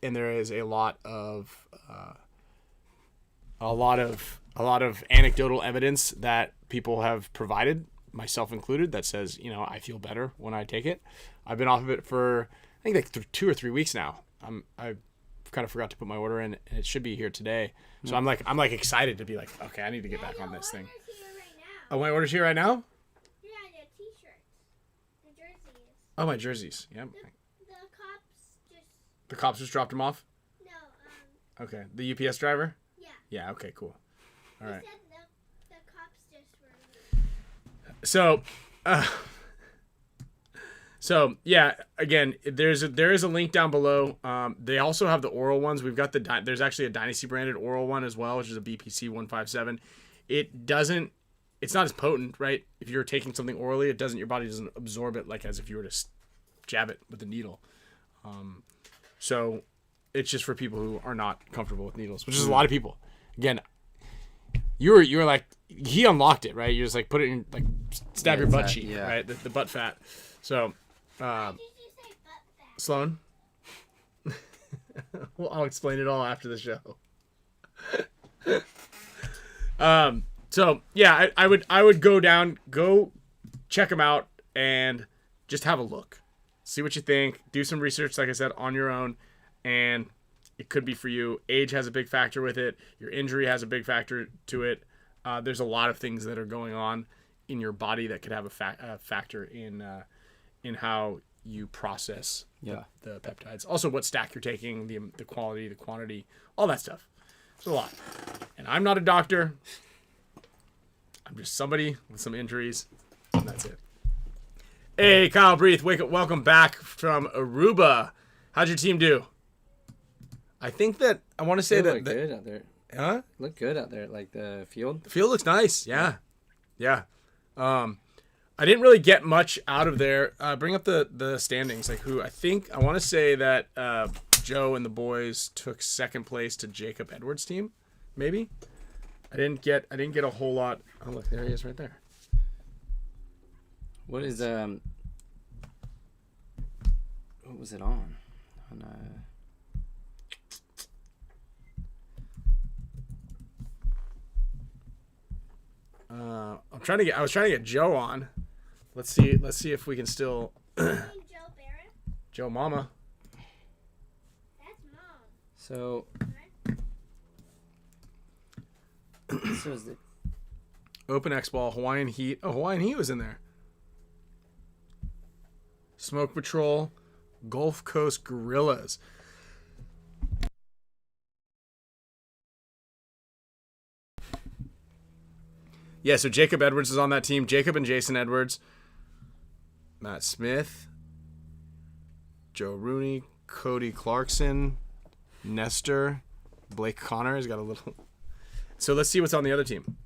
and there is a lot of anecdotal evidence that people have provided, myself included, that says, you know, I feel better when I take it. I've been off of it for I think like 2 or 3 weeks now. I kind of forgot to put my order in, and it should be here today. So I'm like excited to be like, okay, I need to get back on this thing. Oh, my order's here right now? Yeah, the t-shirts. The jerseys. Oh, my jerseys. Yep. The cops just dropped them off? No, Okay. The UPS driver? Yeah. Yeah, okay, cool. All right. He said the cops just were... So yeah, again, there is a link down below. They also have the oral ones. We've got there's actually a Dynasty branded oral one as well, which is a BPC 157. It's not as potent, right? If you're taking something orally, your body doesn't absorb it like as if you were to jab it with a needle. So it's just for people who are not comfortable with needles, which is a lot of people. Again, you were like, he unlocked it, right? You just like put it in, like stab your butt cheek, right? The butt fat. So, Why did you say butt fat? Sloan? Well, I'll explain it all after the show. So yeah, I would go check them out and just have a look, see what you think, do some research, like I said, on your own, and it could be for you. Age has a big factor with it. Your injury has a big factor to it. There's a lot of things that are going on in your body that could have a factor in how you process the peptides. Also, what stack you're taking, the quality, the quantity, all that stuff. It's a lot. And I'm not a doctor. I'm just somebody with some injuries, and that's it. Hey, Kyle Breathe, wake up! Welcome back from Aruba. How'd your team do? I think that I want to say that good out there. Huh? Look good out there, like the field. The field looks nice. Yeah. I didn't really get much out of there. Bring up the standings. Like I want to say that Joe and the boys took second place to Jacob Edwards' team. Maybe. I didn't get a whole lot. Oh look, there he is right there. What is what was it on? I was trying to get Joe on. Let's see if we can still Joe Barrett? Joe Mama. That's mom. So so is it Open X Ball, Hawaiian Heat. Oh, Hawaiian Heat was in there. Smoke Patrol, Gulf Coast Gorillas. Yeah, so Jacob Edwards is on that team. Jacob and Jason Edwards. Matt Smith. Joe Rooney. Cody Clarkson. Nestor. Blake Connor has got a little... So let's see what's on the other team.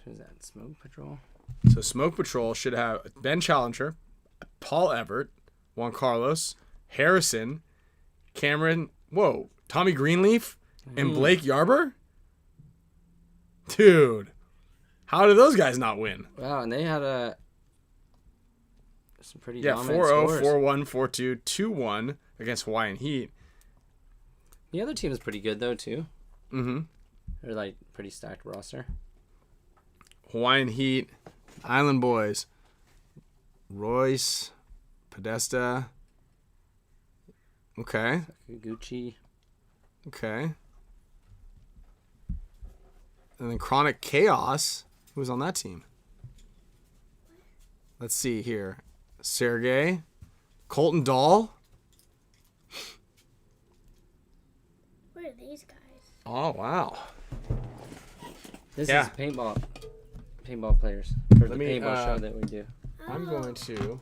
who's that? Smoke Patrol? So Smoke Patrol should have Ben Challenger, Paul Everett, Juan Carlos, Harrison, Cameron, Tommy Greenleaf, and Blake Yarber? Dude, how did those guys not win? Wow, and they had some pretty Yeah, dominant 4-0, scores. 4-1, 4-2, 2-1 against Hawaiian Heat. The other team is pretty good, though, too. Mm-hmm. They're, like, pretty stacked roster. Hawaiian Heat, Island Boys, Royce, Podesta. Okay. Gucci. Okay. And then Chronic Chaos. Who was on that team? Let's see here. Sergey. Colton Dahl. What are these guys? Oh, wow. This Yeah. is paintball players for the paintball show that we do. I'm going to...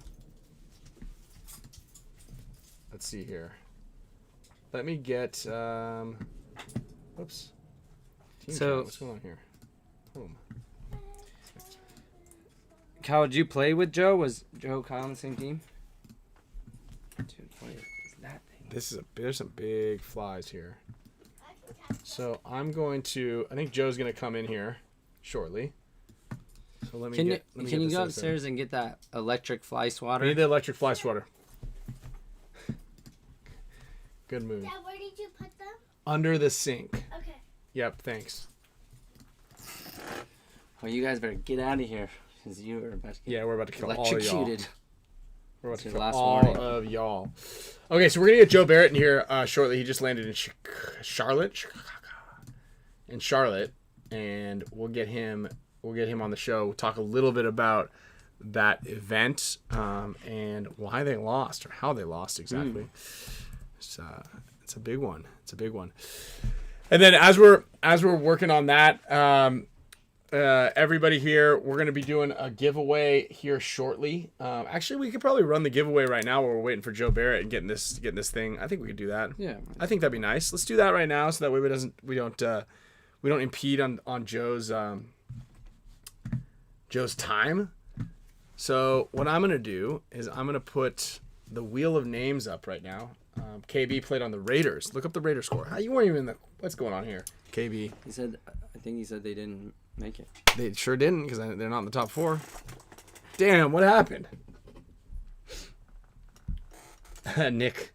Let's see here. Let me get... Oops. Team So- chat. What's going on here? Home. Kyle, did you play with Joe? Was Joe Kyle on the same team? Dude, what is that thing? There's some big flies here. So I'm going to... I think Joe's going to come in here shortly. So let me Can get you this go in. upstairs and get that electric fly I swatter? need the electric fly swatter. Good move. Dad, where did you put them? Under the sink. Okay. Yep, thanks. Well, you guys better get out of here, because you are about to get Yeah, we're about to kill all of y'all. electrocuted. We're about to That's kill your last all warning. of y'all. Okay, so we're gonna get Joe Barrett in here shortly. He just landed in Charlotte, and we'll get him on the show. We'll talk a little bit about that event and why they lost or how they lost exactly. It's a big one. It's a big one. And then as we're working on that, everybody here, we're going to be doing a giveaway here shortly. Actually, we could probably run the giveaway right now while we're waiting for Joe Barrett and getting this thing. I think we could do that. Yeah. I think that'd be nice. Let's do that right now, so that way we don't impede on Joe's time. So what I'm gonna do is I'm gonna put the wheel of names up right now. KB played on the Raiders. Look up the Raiders score. You weren't even in the. What's going on here? KB. I think he said they didn't make it. They sure didn't, because they're not in the top 4. Damn, what happened? Nick.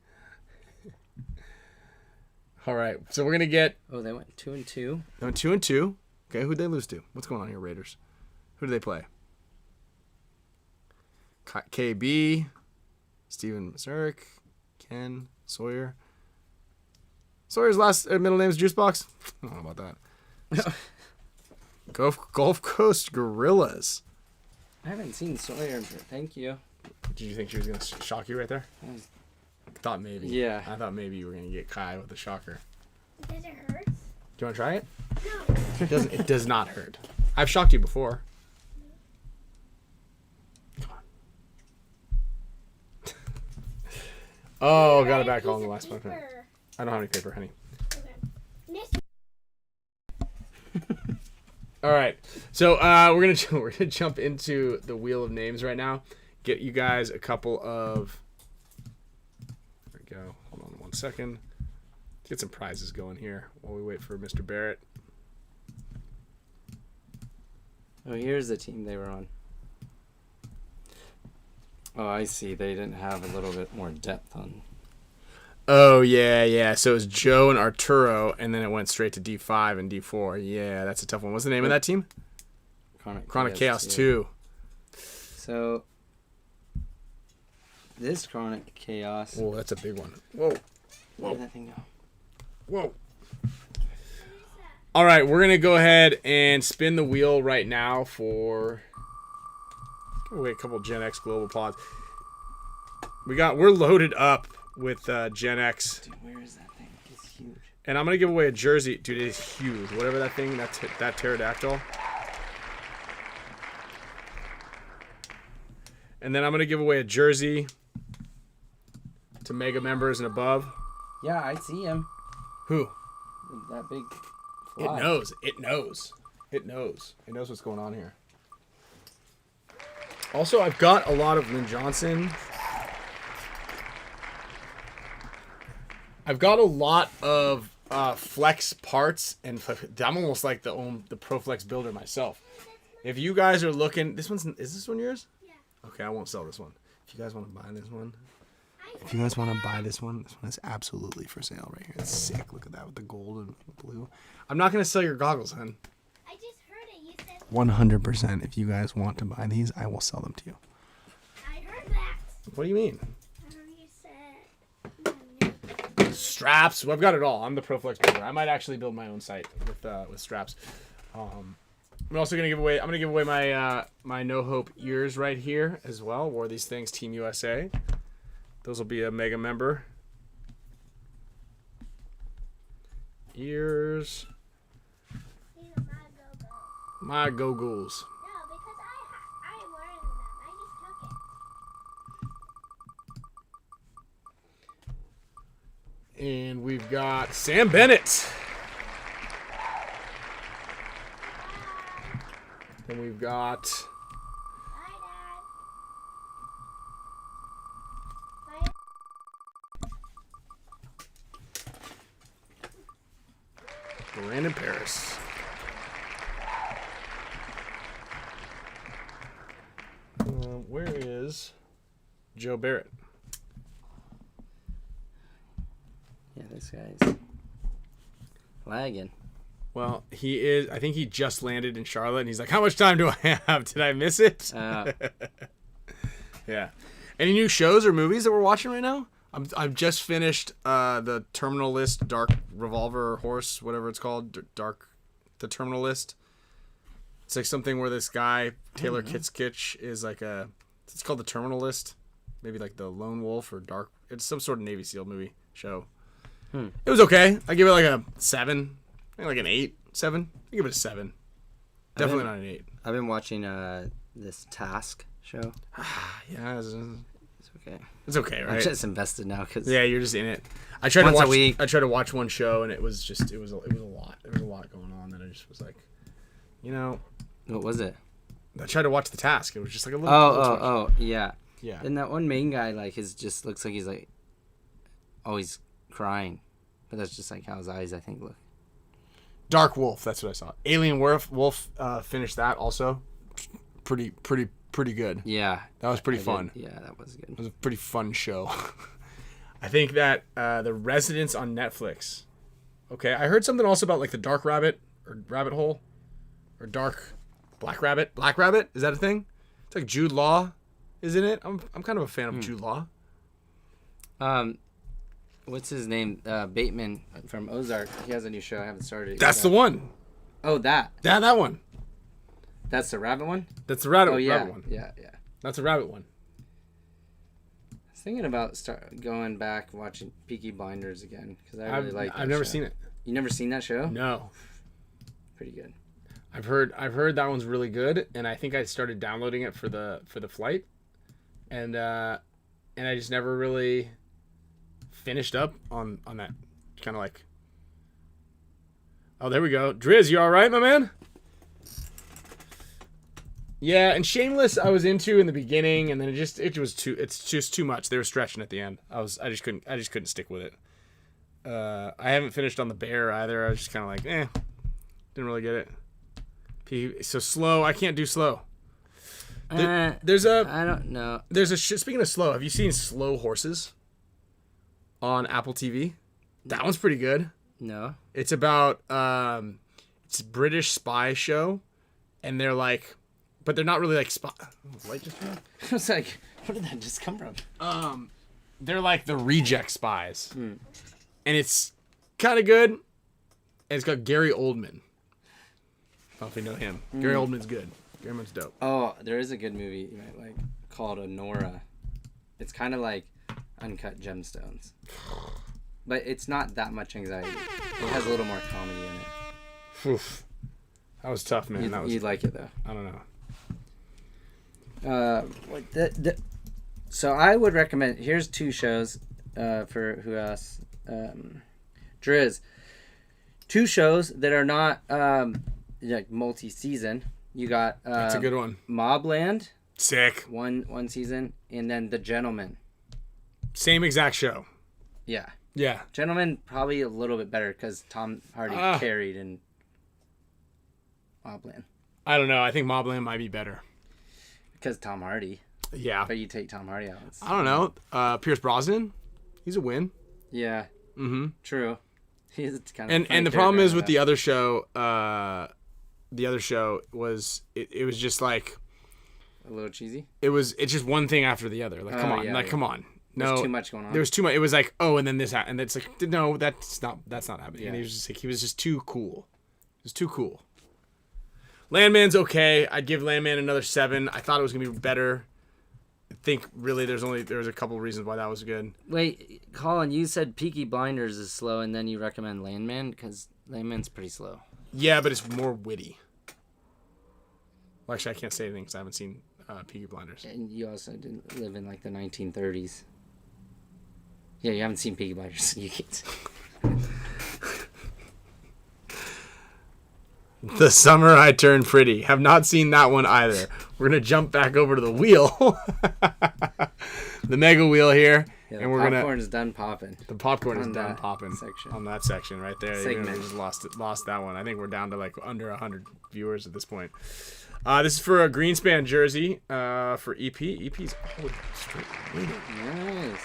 All right, so we're gonna get. Oh, they went 2-2. No, 2-2. Okay, who'd they lose to? What's going on here, Raiders? Who do they play? KB, Steven Mazurek, Ken Sawyer. Sawyer's last middle name's Juicebox? I don't know about that. Gulf Coast Gorillas. I haven't seen Sawyer, but thank you. Did you think she was going to shock you right there? I thought maybe. Yeah. I thought maybe you were going to get Kai with the shocker. Does it hurt? Do you want to try it? No. It does not hurt. I've shocked you before. Come on. Oh, got it back on the last one. I don't have any paper, honey. Okay. All right, so we're gonna jump into the wheel of names right now. Get you guys a couple of. There we go. Hold on 1 second. Let's get some prizes going here while we wait for Mr. Barrett. Oh, here's the team they were on. Oh, I see. They didn't have a little bit more depth on. Oh yeah. So it was Joe and Arturo, and then it went straight to D5 and D4. Yeah, that's a tough one. What's the name of that team? Chronic Chaos 2. So this Chronic Chaos. Whoa, that's a big one. Whoa. Where did that thing go? Whoa. All right, we're gonna go ahead and spin the wheel right now for. Give away a couple Gen X Global Pods. We're loaded up with Gen X. Dude, where is that thing? It's huge. And I'm going to give away a jersey. Dude, it is huge. Whatever that thing, that pterodactyl. And then I'm going to give away a jersey to Mega members and above. Yeah, I see him. Who? That big fly. It knows. It knows. It knows. It knows what's going on here. Also, I've got a lot of Lynn Johnson. I've got a lot of Flex parts, and I'm almost like the ProFlex builder myself. If you guys are looking, is this one yours? Yeah. Okay, I won't sell this one. If you guys want to buy this one, this one is absolutely for sale right here. It's sick. Look at that with the gold and blue. I'm not gonna sell your goggles, hon. I just heard it. You said 100%. If you guys want to buy these, I will sell them to you. I heard that. What do you mean? You said. Straps. Well, I've got it all. I'm the ProFlex builder. I might actually build my own site with straps. I'm also gonna give away. I'm gonna give away my my No Hope ears right here as well. Wore these things, Team USA. Those will be a Mega member. Ears. These are my go-go. My goggles. No, because I'm wearing them. I just took it. And we've got Sam Bennett. And we've got Bye, Dad. Brandon Paris. Where is Joe Barrett? Yeah, this guy's lagging. Well, he is. I think he just landed in Charlotte, and he's like, "How much time do I have? Did I miss it?" Yeah. Any new shows or movies that we're watching right now? I've just finished the Terminal List, Dark Revolver Horse, whatever it's called, the Terminal List. It's like something where this guy Taylor Kitsch is like it's called the Terminal List, maybe like the Lone Wolf or Dark. It's some sort of Navy SEAL movie show. It was okay. I give it like a 7, maybe like an 8, 7. I give it a 7. Definitely not an 8. I've been watching this Task show. Yeah, It's okay. it's okay, right? I'm just invested now because Yeah, you're just in it. I tried Once to a watch. week. I tried to watch one show, and it was a lot. There was a lot going on that I just was like, what was it? I tried to watch The Task. It was just like a little. Oh, yeah. Yeah. And that one main guy, like, just looks like he's like always crying, but that's just like how his eyes, I think, look. Dark Wolf. That's what I saw. Alien Wolf finished that also. Pretty good. Yeah. That was pretty fun. Yeah, that was good. It was a pretty fun show. I think that The Residence on Netflix. Okay, I heard something also about like the Dark Rabbit or Rabbit Hole or Dark Black Rabbit. Black Rabbit, is that a thing? It's like Jude Law is in it. I'm kind of a fan of Jude Law. What's his name? Bateman from Ozark. He has a new show. I haven't started. That's the one. Oh, that. That one. That's the rabbit one? That's the rabbit, oh, yeah. rabbit one. Yeah. That's a rabbit one. I was thinking about going back watching Peaky Blinders again because I really like that I've never show. seen it. You never seen that show? No. Pretty good. I've heard that one's really good, and I think I started downloading it for the flight, and I just never really finished up on that. Kind of like, oh, there we go. Driz, you all right, my man? Yeah, and Shameless I was into in the beginning, and then it's just too much. They were stretching at the end. I just couldn't stick with it. I haven't finished on The Bear either. I was just kind of like, didn't really get it. So slow, I can't do slow. I don't know. Speaking of slow, have you seen Slow Horses on Apple TV? That one's pretty good. No. It's about it's a British spy show, and they're like, but they're not really like spy. Oh, light just turned. I was like, where did that just come from? They're like the reject spies, and it's kind of good. And it's got Gary Oldman. I don't know if you know him. Gary Oldman's good. Gary Oldman's dope. Oh, there is a good movie you might like called Honora. It's kind of like Uncut Gemstones, but it's not that much anxiety. It has a little more comedy in it. Oof. That was tough, man. You'd like it though. I don't know. So I would recommend. Here's 2 shows for who else. Driz. 2 shows that are not like multi-season. You got That's a good one. Mobland. Sick. One season, and then The Gentleman. Same exact show. Yeah. Yeah. Gentleman probably a little bit better because Tom Hardy carried in Mobland. I don't know. I think Mobland might be better. Because Tom Hardy. Yeah. But you take Tom Hardy out. I don't know. Pierce Brosnan, he's a win. Yeah. Mm-hmm. True. He's kind of and the problem is with the other show. The other show was it was just like a little cheesy. It's just one thing after the other. Like come on, come on. No, there's too much going on. There was too much. It was like, oh, and then this, and it's like, no, that's not happening. Yeah. And he was just too cool. It was too cool. Landman's okay. I'd give Landman another 7. I thought it was gonna be better. I think really there was a couple of reasons why that was good. Wait, Colin, you said Peaky Blinders is slow, and then you recommend Landman because Landman's pretty slow. Yeah, but it's more witty. Well, actually, I can't say anything because I haven't seen Peaky Blinders. And you also didn't live in like the 1930s. Yeah, you haven't seen Peaky Blinders. You can't. The Summer I Turned Pretty. Have not seen that one either. We're going to jump back over to the wheel. The mega wheel here. Yeah, and we're going to... popcorn's done popping. The popcorn is done popping. Section. On that section right there. Segment. We just lost that one. I think we're down to like under 100 viewers at this point. This is for a Greenspan jersey for EP. EP's always straight winning. Nice.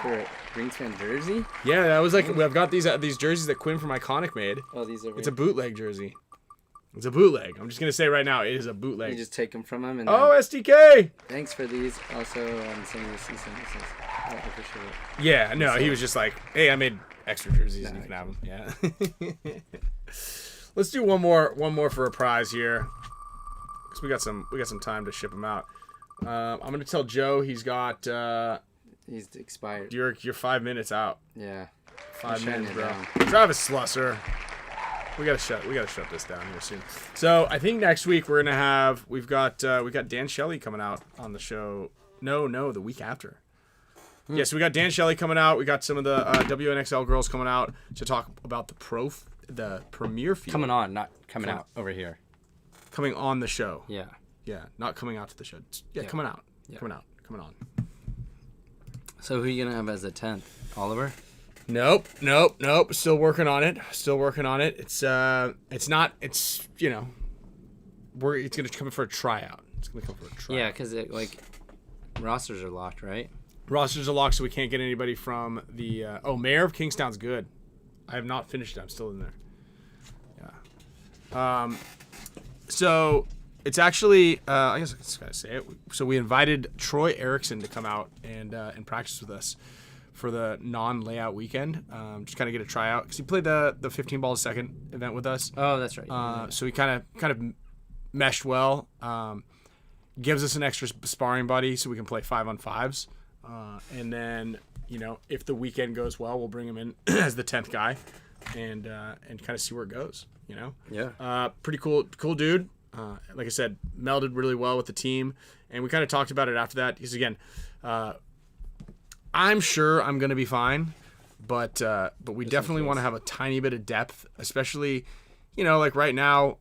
For a Greenspan jersey? Yeah, that was like... I've got these jerseys that Quinn from Iconic made. Oh, these are... It's a bootleg jersey. It's a bootleg. I'm just going to say right now, it is a bootleg. You just take them from them. And oh, SDK! Thanks for these. Also, sending us these things. I appreciate it. Yeah, no, he was just like, hey, I made extra jerseys and you can have them. Yeah. Let's do one more for a prize here. Because we got some time to ship them out. I'm going to tell Joe he's got... he's expired. You're 5 minutes out. Yeah. 5 minutes, bro. Travis Slusser. We gotta shut this down here soon. So I think next week we're gonna have we got Dan Shelley coming out on the show. No, the week after. Yeah, so we got Dan Shelley coming out. We got some of the WNXL girls coming out to talk about the premiere field. Coming on, not coming out over here. Coming on the show. Yeah. Yeah, not coming out to the show. Yeah, coming out. Yeah. Coming on. So who are you gonna have as a 10th? Oliver? Nope. Still working on it. It's not. It's you know, it's gonna come for a tryout. Yeah, because rosters are locked, right? Rosters are locked, so we can't get anybody from the. Mayor of Kingstown's good. I have not finished it. I'm still in there. Yeah. So it's actually. I guess I gotta say it. So we invited Troy Erickson to come out and practice with us for the non-layout weekend. Just kind of get a tryout because he played the 15 ball second event with us. Oh, that's right. So he kind of meshed well. Gives us an extra sparring buddy so we can play 5-on-5s. And then, if the weekend goes well, we'll bring him in as the 10th guy and kind of see where it goes, Yeah. Pretty cool dude. Like I said, melded really well with the team. And we kind of talked about it after that. Because, again, I'm sure I'm going to be fine. But we definitely want to have a tiny bit of depth, especially, like right now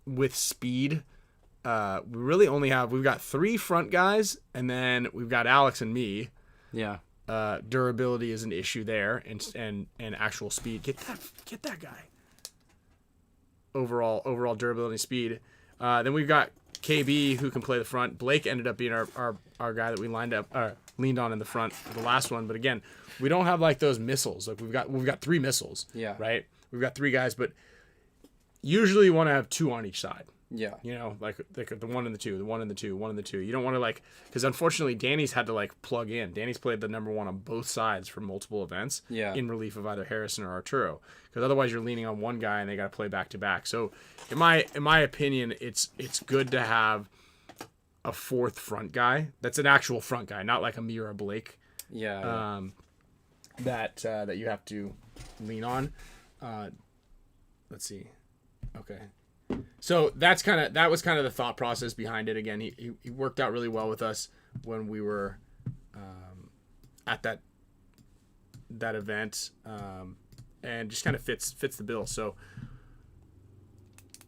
with speed. We really only we've got 3 front guys, and then we've got Alex and me. Yeah. Durability is an issue there, and actual speed. Get that guy. Overall durability and speed. Then we've got KB who can play the front. Blake ended up being our guy that we leaned on in the front for the last one. But again, we don't have like those missiles. Like we've got 3 missiles. Yeah. Right. We've got 3 guys, but usually you want to have 2 on each side. Yeah. Like the 1 and the 2, the 1 and the 2, 1 and the 2. You don't want to because unfortunately Danny's had to plug in. Danny's played the number 1 on both sides for multiple events. Yeah. In relief of either Harrison or Arturo, because otherwise you're leaning on one guy and they got to play back to back. So in my opinion, it's good to have a 4th front guy. That's an actual front guy, not like a me or a Blake. Yeah. That you have to lean on. Let's see. Okay. So that was kind of the thought process behind it. Again, he worked out really well with us when we were at that event, and just kind of fits the bill. So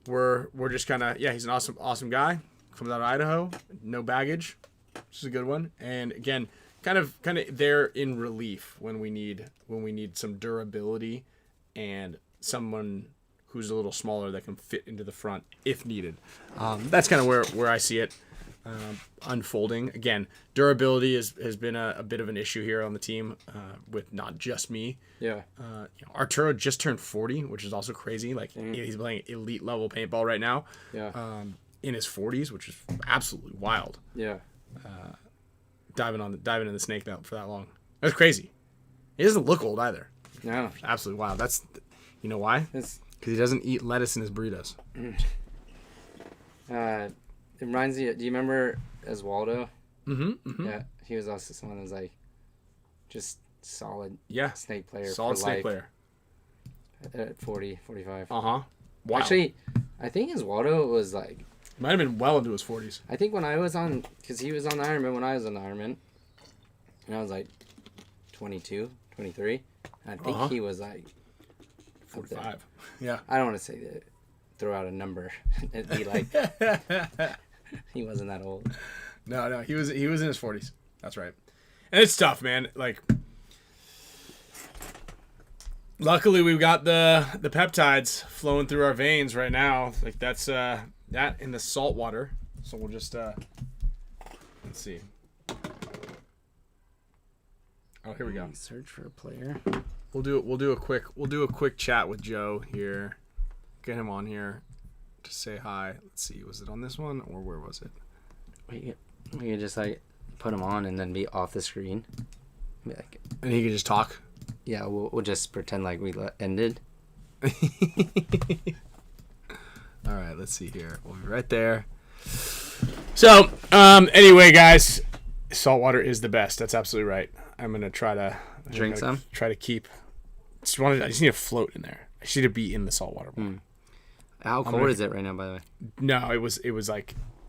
we're just kind of he's an awesome guy. Comes out of Idaho, no baggage, which is a good one. And again, kind of there in relief when we need some durability and someone who's a little smaller that can fit into the front if needed. That's kind of where I see it unfolding. Again, durability has been a bit of an issue here on the team with not just me. Yeah. Arturo just turned 40, which is also crazy. He's playing elite level paintball right now. Yeah. In his 40s, which is absolutely wild. Yeah. Diving in the snake for that long. That's crazy. He doesn't look old either. No. Absolutely wild. That's why? Because he doesn't eat lettuce in his burritos. It reminds me. Do you remember Oswaldo? Mm-hmm. Yeah, he was also someone that was just solid. Yeah. Snake player. Solid snake player. At 40, 45. Wow. Actually, I think Oswaldo was might have been well into his 40s. I think when I was on, because he was on Ironman when I was on Ironman, and I was 22, 23. I think he was 45. Yeah. I don't want to say that, throw out a number. It'd be he wasn't that old. No, he was in his 40s. That's right. And it's tough, man. Luckily we've got the peptides flowing through our veins right now. That's that in the salt water. So we'll just let's see. Oh, here we go. Search for a player. We'll do a quick chat with Joe here. Get him on here to say hi. Let's see. Was it on this one or where was it? We could just put him on and then be off the screen. And he can just talk. Yeah, we'll just pretend like we ended. All right, let's see here. We'll be right there. So, anyway, guys, saltwater is the best. That's absolutely right. I'm gonna try to drink some. Try to keep. I just need to float in there. I just need to be in the saltwater. How cold is it right now, by the way? No, it was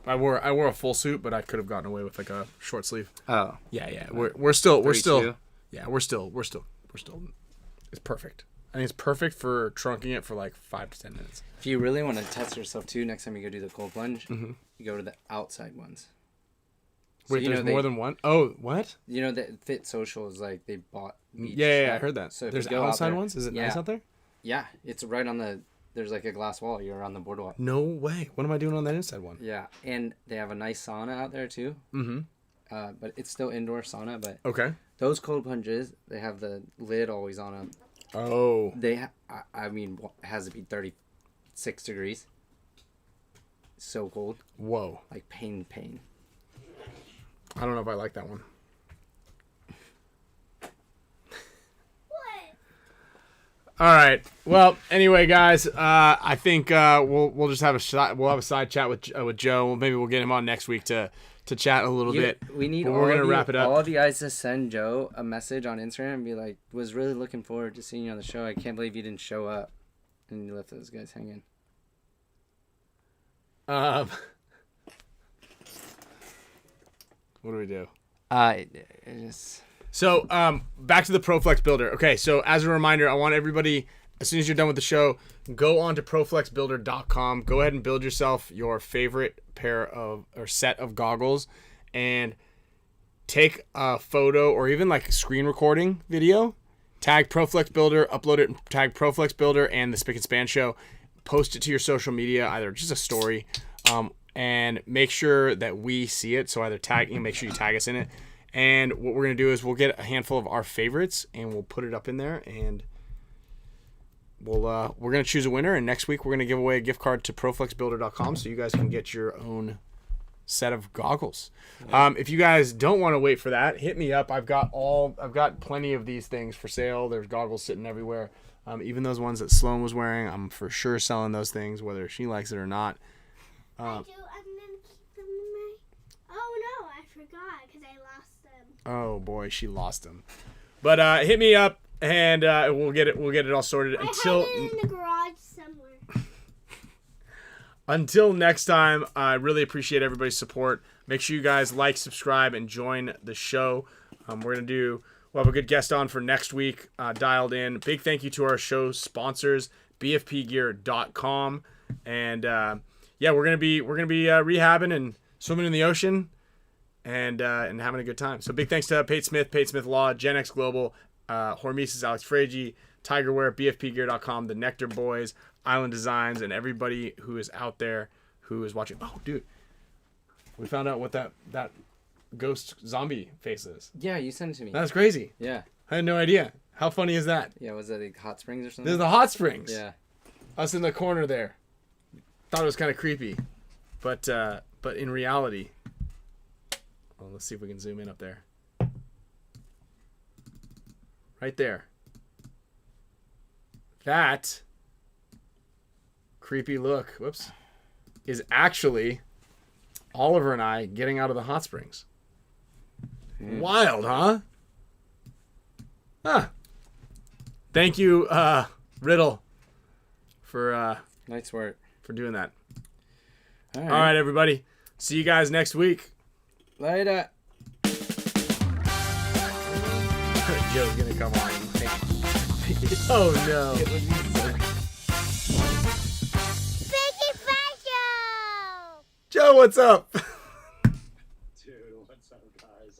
I wore a full suit, but I could have gotten away with a short sleeve. Oh. Yeah. We're still. 32? Yeah, we're still. It's perfect. I think it's perfect for trunking it for 5 to 10 minutes. If you really want to test yourself too, next time you go do the cold plunge, you go to the outside ones. So, wait, there's more than one? Oh, what? That Fit Social is they bought beach. Yeah, I heard that. So there's outside ones? Is it nice out there? Yeah, it's right on there's a glass wall. You're on the boardwalk. No way. What am I doing on that inside one? Yeah, and they have a nice sauna out there too. Mm-hmm. But it's still indoor sauna. But okay. Those cold plunges, they have the lid always on them. Oh. I mean, it has to be 36 degrees. So cold. Whoa. Pain. I don't know if I like that one. All right. Well, anyway, guys, I think we'll just have a side chat with Joe. Maybe we'll get him on next week to chat a little bit. We need we're gonna wrap it up. All of you guys to send Joe a message on Instagram and be like, was really looking forward to seeing you on the show. I can't believe you didn't show up. And you left those guys hanging. What do we do? So, back to the ProFlex Builder. Okay, so as a reminder, I want everybody, as soon as you're done with the show, go on to ProFlexBuilder.com. Go ahead and build yourself your favorite set of goggles, and take a photo or even like a screen recording video. Tag ProFlex Builder, upload it, and tag ProFlex Builder and the Spick and Span Show. Post it to your social media, either just a story, and make sure that we see it. So either make sure you tag us in it. And what we're going to do is we'll get a handful of our favorites and we'll put it up in there, and we're going to choose a winner. And next week we're going to give away a gift card to ProFlexBuilder.com so you guys can get your own set of goggles. Yeah. If you guys don't want to wait for that, hit me up. I've got plenty of these things for sale. There's goggles sitting everywhere. Even those ones that Sloan was wearing, I'm for sure selling those things, whether she likes it or not. I do. I'm gonna keep them in my. Oh no, I forgot because I lost them. Oh boy, she lost them. But hit me up and we'll get it all sorted. I have it in the garage somewhere. Until next time, I really appreciate everybody's support. Make sure you guys like, subscribe, and join the show. We'll have a good guest on for next week, dialed in. Big thank you to our show sponsors, BFPGear.com. And we're gonna be rehabbing and swimming in the ocean and having a good time. So big thanks to Pate Smith Law, Gen X Global, HORMESIS, Alex FRAIGE, Tigerwear, BFPGear.com, the NECTR Boys, Island Designs, and everybody who is out there who is watching. Oh, dude, we found out what that ghost zombie face is. Yeah, you sent it to me. That's crazy. Yeah. I had no idea. How funny is that? Yeah, was that like hot springs or something? There's the hot springs. Yeah. Us in the corner there. Thought it was kind of creepy. But in reality, well, let's see if we can zoom in up there. Right there. That creepy look, whoops, is actually Oliver and I getting out of the hot springs. Wild, huh? Huh. Thank you, Riddle, for nice work for doing that. All right, everybody. See you guys next week. Later. Joe's gonna come on. Oh no. Spicka Span Show! Joe, what's up? Dude, what's up, guys?